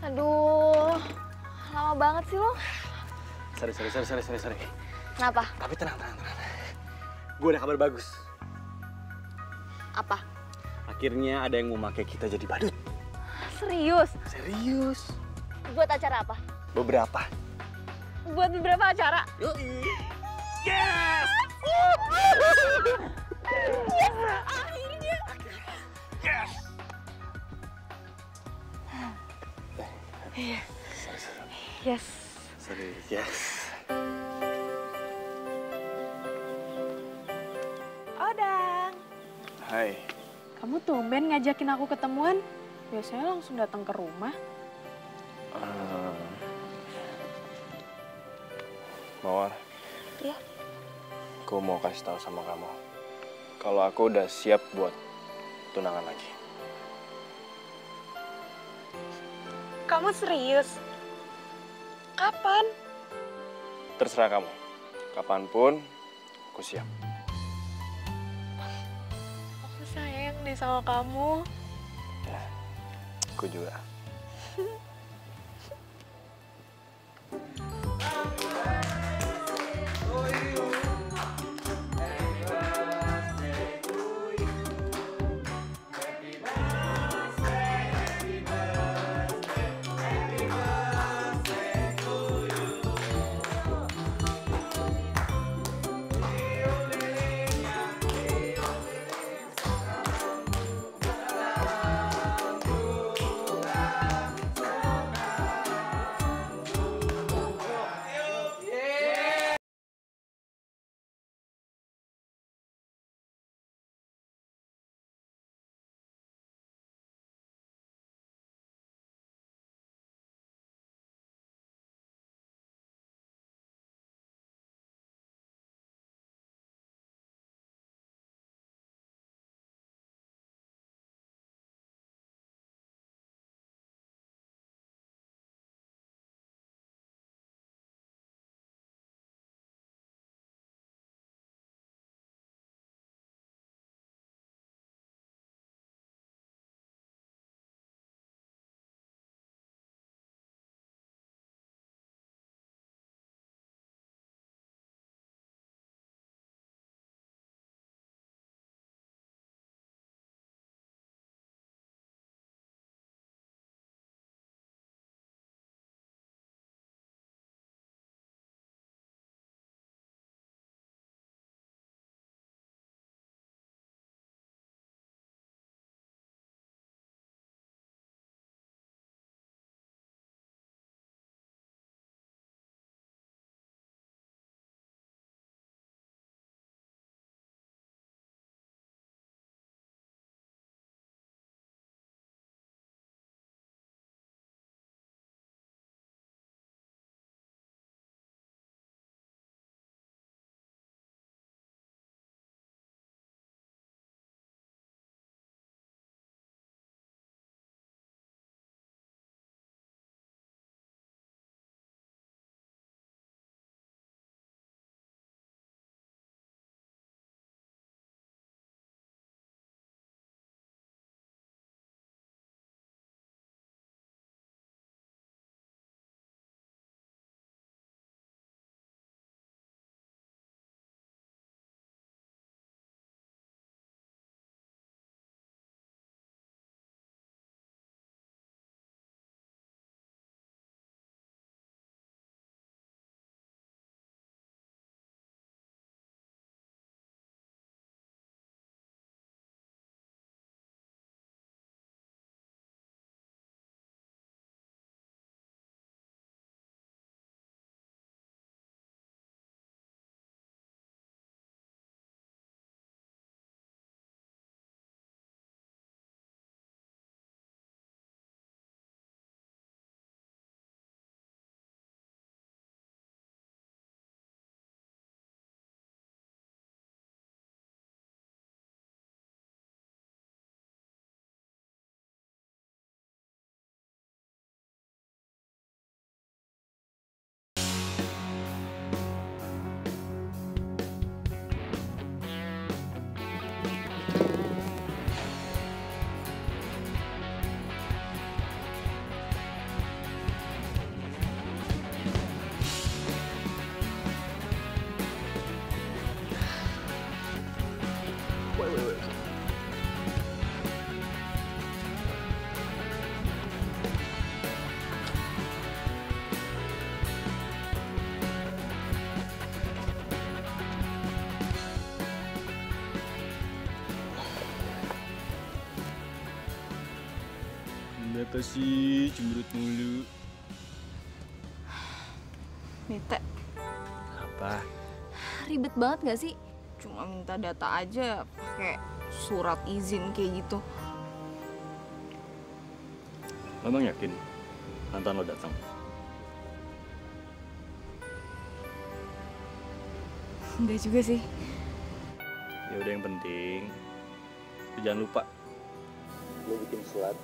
Aduh, lama banget sih lo. Sorry. Kenapa? Tapi tenang. Gue ada kabar bagus. Apa? Akhirnya ada yang mau pakai kita jadi badut. Serius? Serius. Buat acara apa? Beberapa. Buat beberapa acara? Yoi. Yes! Yes! Akhirnya! Yes! Yes. Sorry, yes. Odang. Hai. Kamu tumben ngajakin aku ketemuan. Biasanya langsung datang ke rumah. Mawar. Iya. Aku mau kasih tahu sama kamu. Kalau aku udah siap buat tunangan lagi. Kamu serius? Kapan? Terserah kamu. Kapanpun, aku siap. Aku sayang deh sama kamu. Ya, aku juga. Kenapa sih cemberut mulu? Nite, Apa? ribet banget gak sih? Cuma minta data aja pakai surat izin kayak gitu. Lo emang yakin mantan lo datang? Enggak juga sih. Ya udah, yang penting lo jangan lupa. Lo bikin surat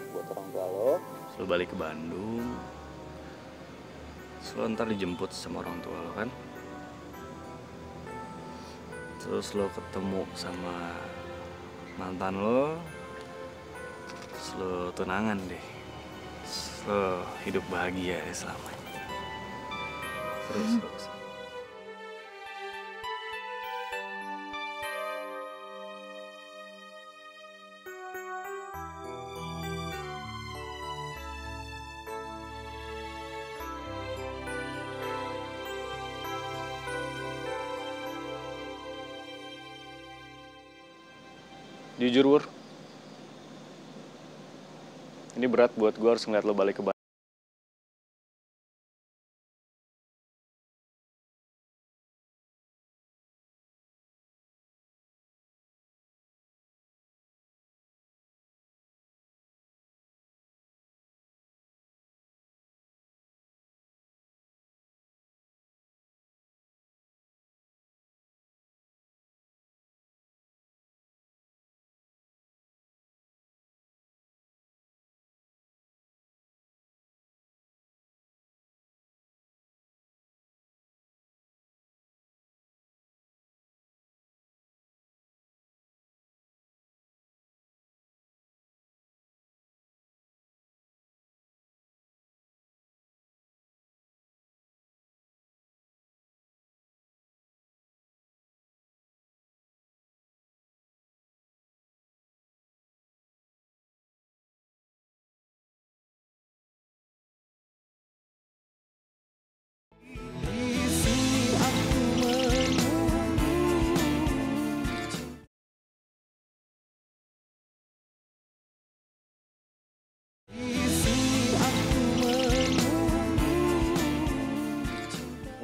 buat orang tua lo. Lo balik ke Bandung. Terus lo ntar dijemput sama orang tua lo kan? Terus lo ketemu sama mantan lo. Terus lo tunangan deh. Terus lo hidup bahagia ya selamanya. Terus. Jujur, Wur. Ini berat buat gue harus ngeliat lo balik ke Bandung.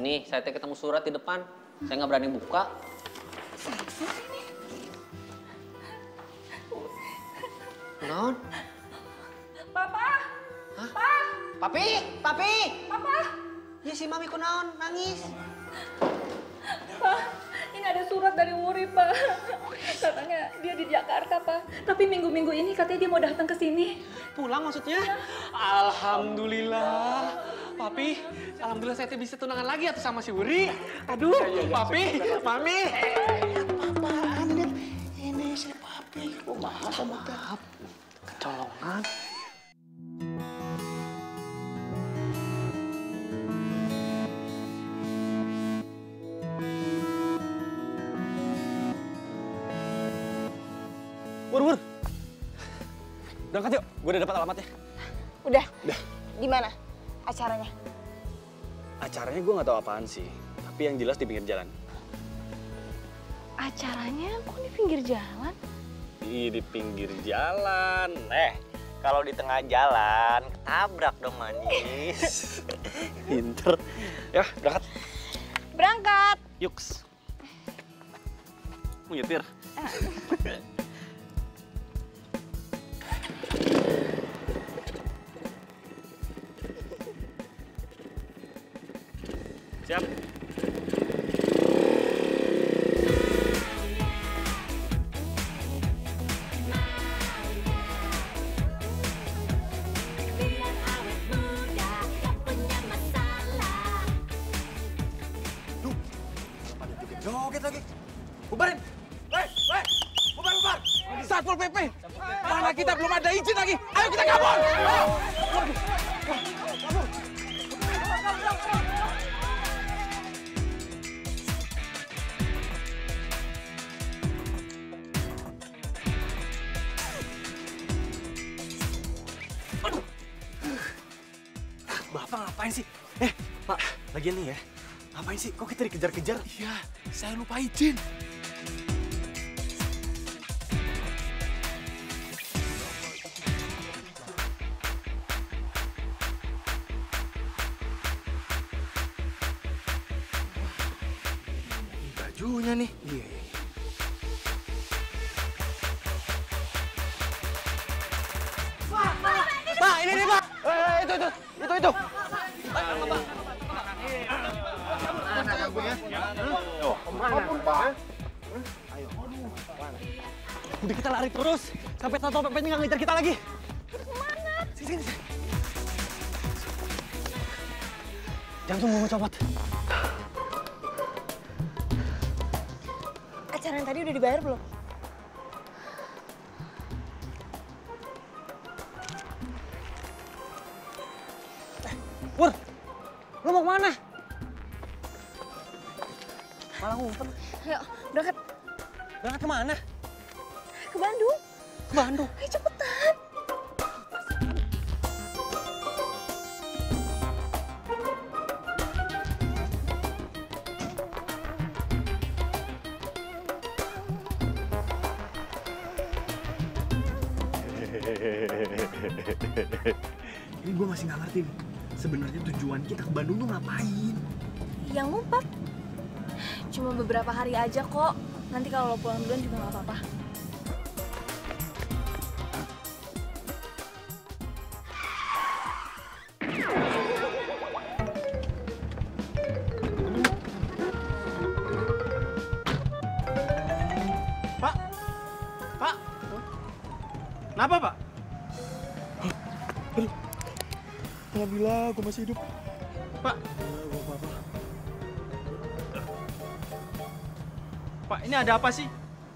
Nih, saya ketemu surat di depan. Saya nggak berani buka. Non? Papa! Hah? Pa! Papi! Papi! Papa! Ya si Mami kok naon? Nangis. Pak, ini ada surat dari Wuri, Pak. Katanya dia di Jakarta, Pak. Tapi minggu-minggu ini katanya dia mau datang ke sini. Pulang maksudnya? Alhamdulillah. Papi, alhamdulillah saya bisa tunangan lagi atau sama si Wuri. Aduh, Papi, Mami. Apaan ini? Ini si Papi. Kok maaf sama tahap? Kecolongan. Wur. Berangkat yuk, gue udah dapat alamatnya. Udah? Di mana acaranya? Acaranya gue nggak tahu apaan sih, tapi yang jelas di pinggir jalan. Acaranya kok di pinggir jalan? Di pinggir jalan. Kalau di tengah jalan, ketabrak dong manis. Pinter. Ya, berangkat. Berangkat. Yuks. Mau nyetir? Siap. Joget lagi. Bubarin. Bubar. Satpol PP. Mana kita belum ada izin lagi. Ayo kita kabur. Bapak ngapain sih? Pak, lagian nih ya. Ngapain sih? Kok kita dikejar-kejar? Iya, saya lupa izin. bajunya nih. Iya. Pak, ini nih, Pak. Itu. Udah kita lari terus sampai Satpol PP-nya nggak ngejar kita lagi. Kemana? Sini. Jangan tunggu copot. Acara yang tadi udah dibayar belum? Pur, lu mau kemana? Malah ngumpet. Ayo, berangkat. Berangkat kemana? Ke Bandung. Ke Bandung? Ayo cepetan. Ini gue masih nggak ngerti nih. Sebenarnya tujuan kita ke Bandung tuh ngapain? Yang ngumpet. Cuma beberapa hari aja kok. Nanti kalau lo pulang duluan juga nggak apa-apa. Pak. Kenapa, Pak? Alhamdulillah, gue masih hidup. Pak. Pak, ini ada apa sih?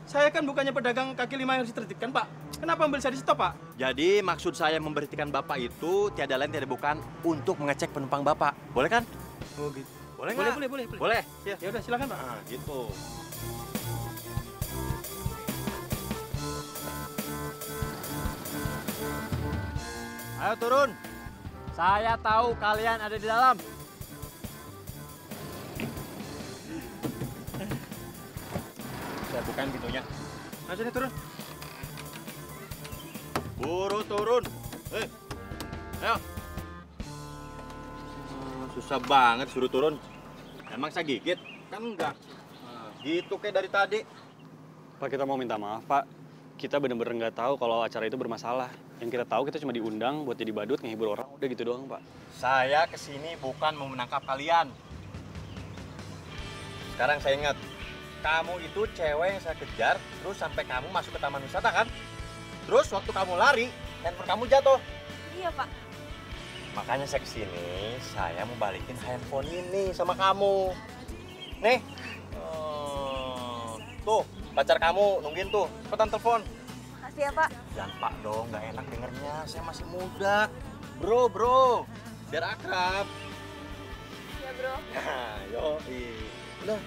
Saya kan bukannya pedagang kaki lima yang harus ditertibkan, Pak. Kenapa mobil saya di stop, Pak? Jadi maksud saya memberhentikan Bapak itu tiada lain tiada bukan untuk mengecek penumpang Bapak. Boleh kan? Oh gitu. Boleh nggak? Boleh. Boleh. Ya udah silakan, Pak. Nah, gitu. Ayo turun. Saya tahu kalian ada di dalam. Saya bukain pintunya. Nah, sini turun. Buru turun. Ayo. Susah banget suruh turun. Emang saya gigit? Kan enggak. Gitu kayak dari tadi. Pak, kita mau minta maaf, Pak. Kita bener-bener nggak tahu kalau acara itu bermasalah. Yang kita tahu kita cuma diundang buat jadi badut, ngehibur orang. Udah gitu doang, Pak. Saya kesini bukan mau menangkap kalian. Sekarang saya ingat, kamu itu cewek yang saya kejar, terus sampai kamu masuk ke taman wisata kan? Terus waktu kamu lari, handphone kamu jatuh. Iya, Pak. Makanya saya kesini, saya mau balikin handphone ini sama kamu. Nih, tuh pacar kamu nungguin tuh, cepetan telepon. Makasih ya, Pak. Jangan Pak dong, nggak enak dengernya. Saya masih muda. Bro, biar akrab. Iya, Bro. Nah, yoi. Udah.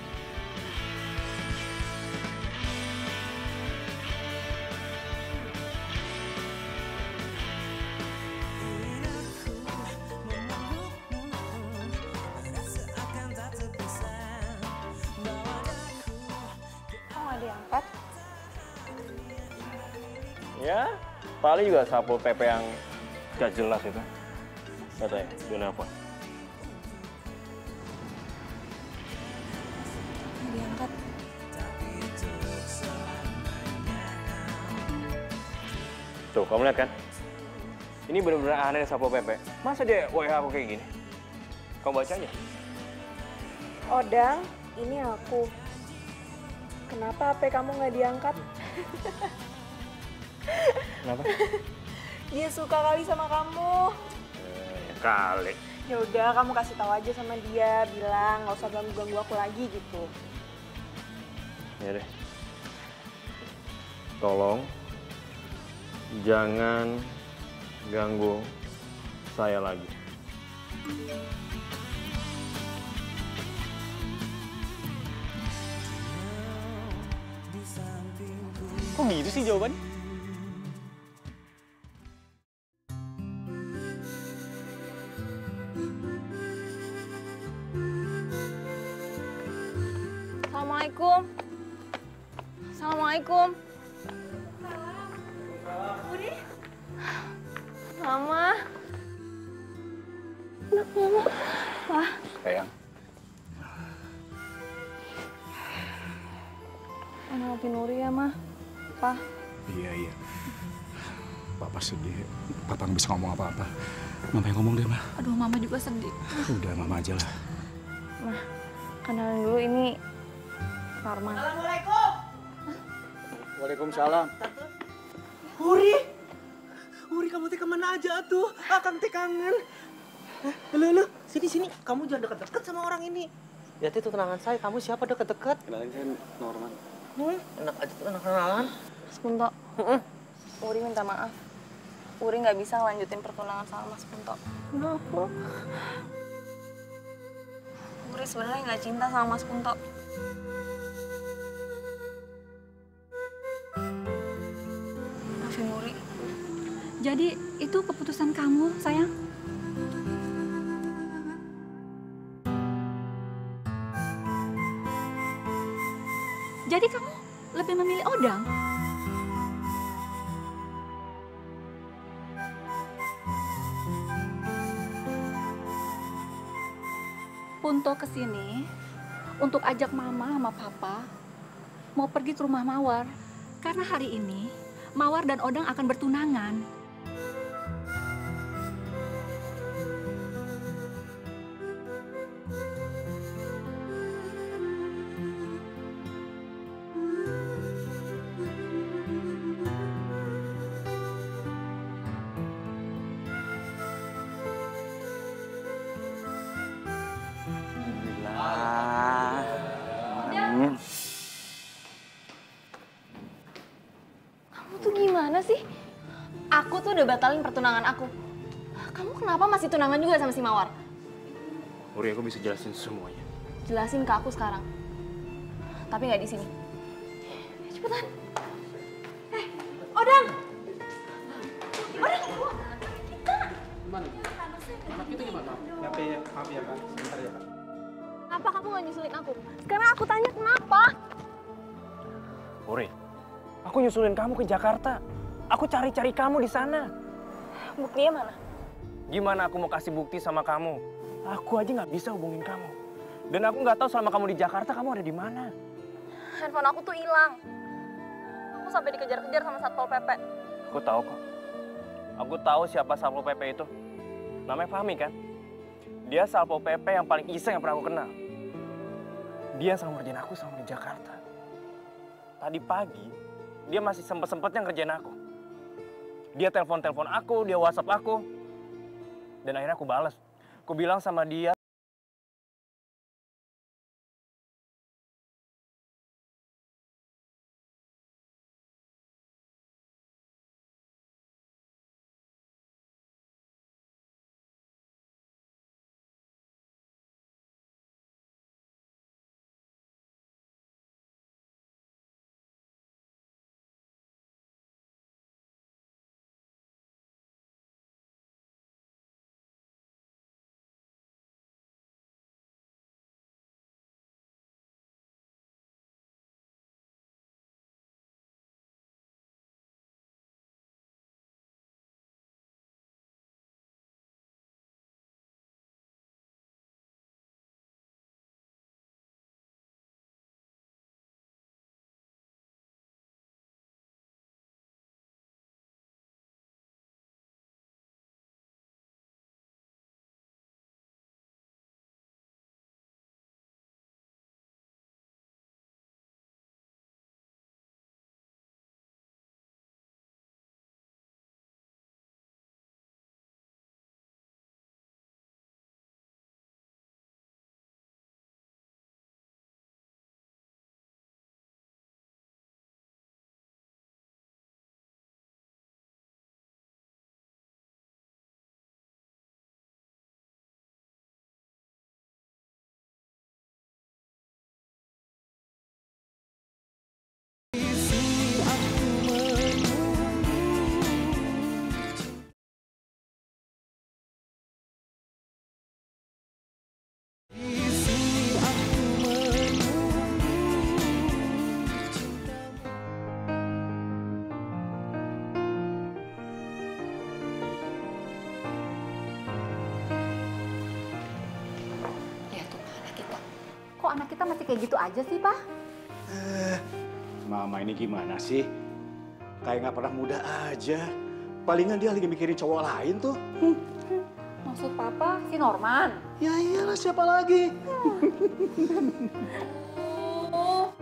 Kok nggak diangkat? Ya, paling juga Satpol PP yang gak jelas itu. Katanya, dia nelfon. Nggak diangkat. Tuh, kamu lihat kan? Ini bener-bener aneh Satpol PP. Masa dia WA aku kayak gini? Kamu baca aja. Odang, ini aku. Kenapa HP kamu nggak diangkat? Kenapa? Dia suka kali sama kamu. Kali. Ya udah, kamu kasih tahu aja sama dia, bilang nggak usah ganggu aku lagi gitu. Ya deh. Tolong jangan ganggu saya lagi. Kok gitu sih jawabannya? Assalamualaikum. Assalamualaikum. Budi. Mama. Anak Mama. Wah. Sayang. Maafin Nuri ya, Ma. Pa. Iya. Papa sedih. Papa nggak bisa ngomong apa-apa. Mama yang ngomong deh, Ma. Aduh, Mama juga sedih. Udah, Mama aja lah. Ma, kenalan dulu ini Norman. Assalamualaikum. Waalaikumsalam. Huri, kamu teh kemana aja tuh? Akang teh kangen. Lu, sini. Kamu jangan deket-deket sama orang ini. Ya itu tunangan saya. Kamu siapa deket-deket? Kenalin saya Norman. Enak aja tuh enak kenalan. Mas Punto. Uri minta maaf. Uri nggak bisa ngelanjutin pertunangan sama Mas Punto. Kenapa? Uri sebenarnya nggak cinta sama Mas Punto. Maafin Uri. Jadi itu keputusan kamu, sayang? Jadi kamu lebih memilih Odang? Punto kesini untuk ajak Mama sama Papa mau pergi ke rumah Mawar. Karena hari ini Mawar dan Odang akan bertunangan. Kamu tuh gimana sih? Aku tuh udah batalin pertunangan aku. Kamu kenapa masih tunangan juga sama si Mawar? Uri, aku bisa jelasin semuanya. Jelasin ke aku sekarang. Tapi nggak di sini. Cepetan. Odang! Gimana? Anak kita gimana? Maaf ya, Kak. Sebentar ya, Kak. Kenapa kamu nggak nyusulin aku? Sekarang aku tanya kenapa? Uri, aku nyusulin kamu ke Jakarta. Aku cari-cari kamu di sana. Buktinya mana? Gimana aku mau kasih bukti sama kamu? Aku aja nggak bisa hubungin kamu. Dan aku nggak tahu selama kamu di Jakarta kamu ada di mana. Handphone aku tuh hilang. Aku sampai dikejar-kejar sama Satpol PP. Aku tahu kok. Aku tahu siapa Satpol PP itu. Namanya Fahmi kan? Dia Satpol PP yang paling iseng yang pernah aku kenal. Dia selalu ngerjain aku sama di Jakarta. Tadi pagi, dia masih sempet-sempetnya ngerjain aku. Dia telepon aku, dia WhatsApp aku. Dan akhirnya aku balas. Aku bilang sama dia, Kok anak kita masih kayak gitu aja sih, Pak? Mama ini gimana sih? Kayak nggak pernah muda aja. Palingan dia lagi mikirin cowok lain tuh. Maksud papa si Norman? Ya iyalah, siapa lagi? Oh,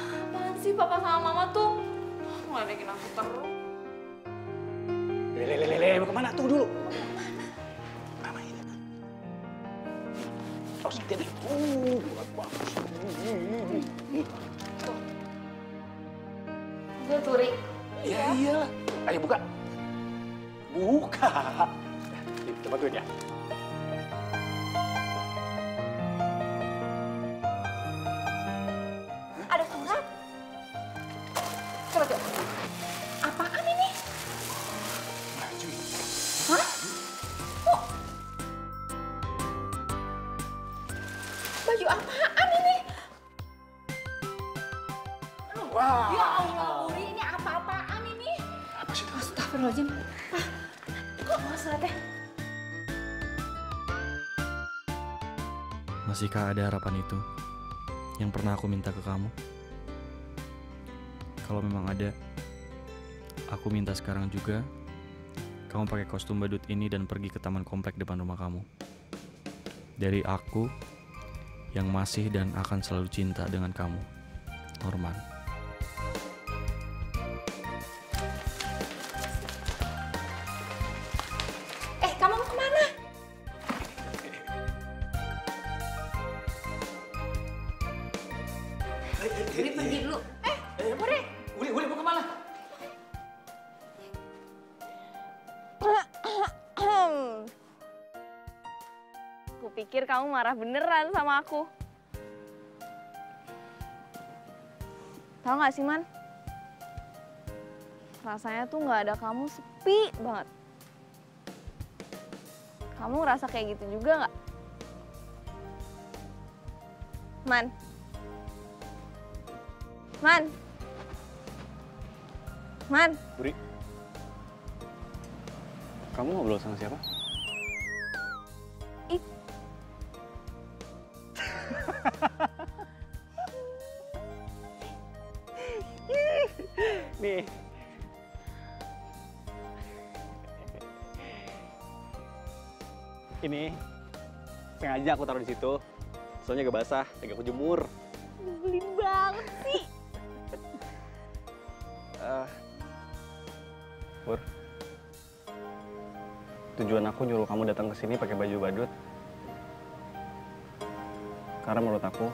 apaan sih papa sama mama tuh? Ngeledekin aku terus. Lele, mau kemana? Tunggu dulu. Mama ini. Oh, setia deh. Bagus. Gue turi. Ya iyalah. Ayo buka. Buka. Coba tuh ya. Ada surat. Coba tuh. Apaan ini? Hah? Oh. Baju apaan ini? Wah. Ya Allah, Uri, ini apa-apaan ini? Apa sih itu? Astagfirullahaladzim. Kok masalah teh? Masihkah ada harapan itu yang pernah aku minta ke kamu? Kalau memang ada, aku minta sekarang juga kamu pakai kostum badut ini dan pergi ke taman komplek depan rumah kamu. Dari aku yang masih dan akan selalu cinta dengan kamu, Norman. Kamu mau kemana? Uri pergi dulu. Uri mau kemana? Aku pikir kamu marah beneran sama aku. Tahu nggak sih, Man? Rasanya tuh nggak ada kamu sepi banget. Kamu ngerasa kayak gitu juga nggak? Man? Man? Man? Uri, kamu ngobrol sama siapa? Nih. Ini sengaja aku taruh di situ. Soalnya agak basah, lagi aku jemur. Nyebelin banget sih. Pur, tujuan aku nyuruh kamu datang ke sini pakai baju badut. Karena menurut aku,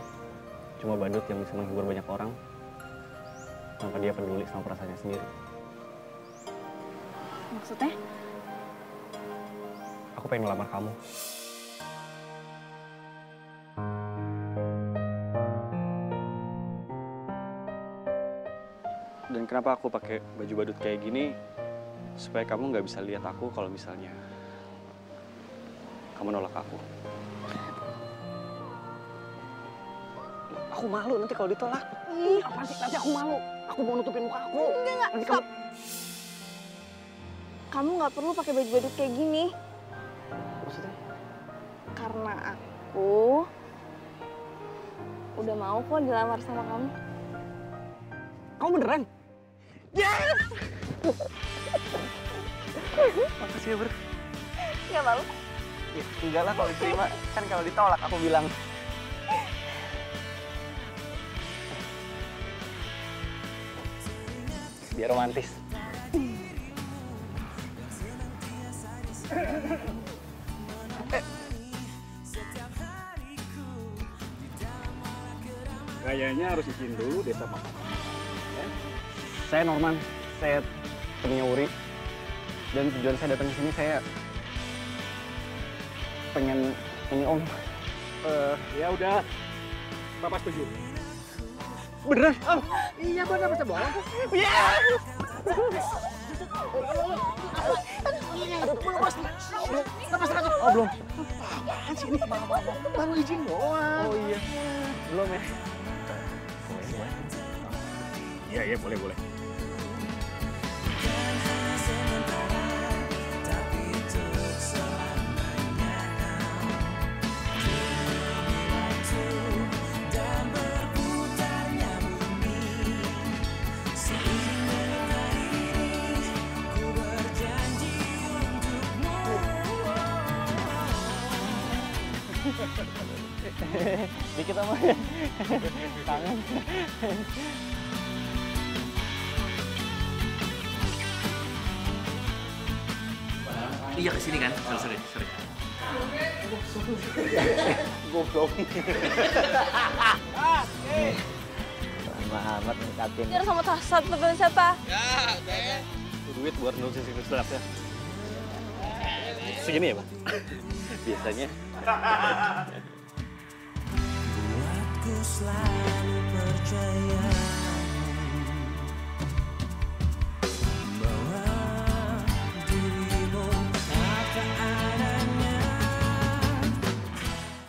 cuma badut yang bisa menghibur banyak orang tanpa dia peduli sama perasaannya sendiri. Maksudnya? Aku pengen ngelamar kamu. Dan kenapa aku pakai baju badut kayak gini? Supaya kamu nggak bisa lihat aku kalau misalnya kamu nolak aku. Aku malu nanti kalau ditolak. Ih, apaan sih? Nanti aku malu. Aku mau nutupin muka aku. Enggak. Stop. Kamu nggak perlu pakai baju badut kayak gini. Maksudnya? Karena aku udah mau kok dilamar sama kamu. Kamu beneran? Yes! Makasih ya, Ber. Nggak malu? Ya, enggak lah kalau diterima. Kan kalau ditolak aku bilang. Biar romantis. Kayaknya harus izin dulu deh sama Papa. Ya? Saya Norman, saya temennya Uri. Dan tujuan saya datang ke sini saya pengen Om. Ya udah, Papa setuju. Beneran? Oh, iya bener, masa bohong? Iya. Lepas aja. Oh belum. Apaan sih ini? Baru izin doang. Oh iya, belum ya. Iya, boleh. Dikit sama. Kangen. Iya kesini kan? Sorry. Goblok. Lama amat ningkatin. Jar sama Tasat, pegang siapa? Duit buat nulis suratnya. Segini ya, Pak? Biasanya. Buatku selalu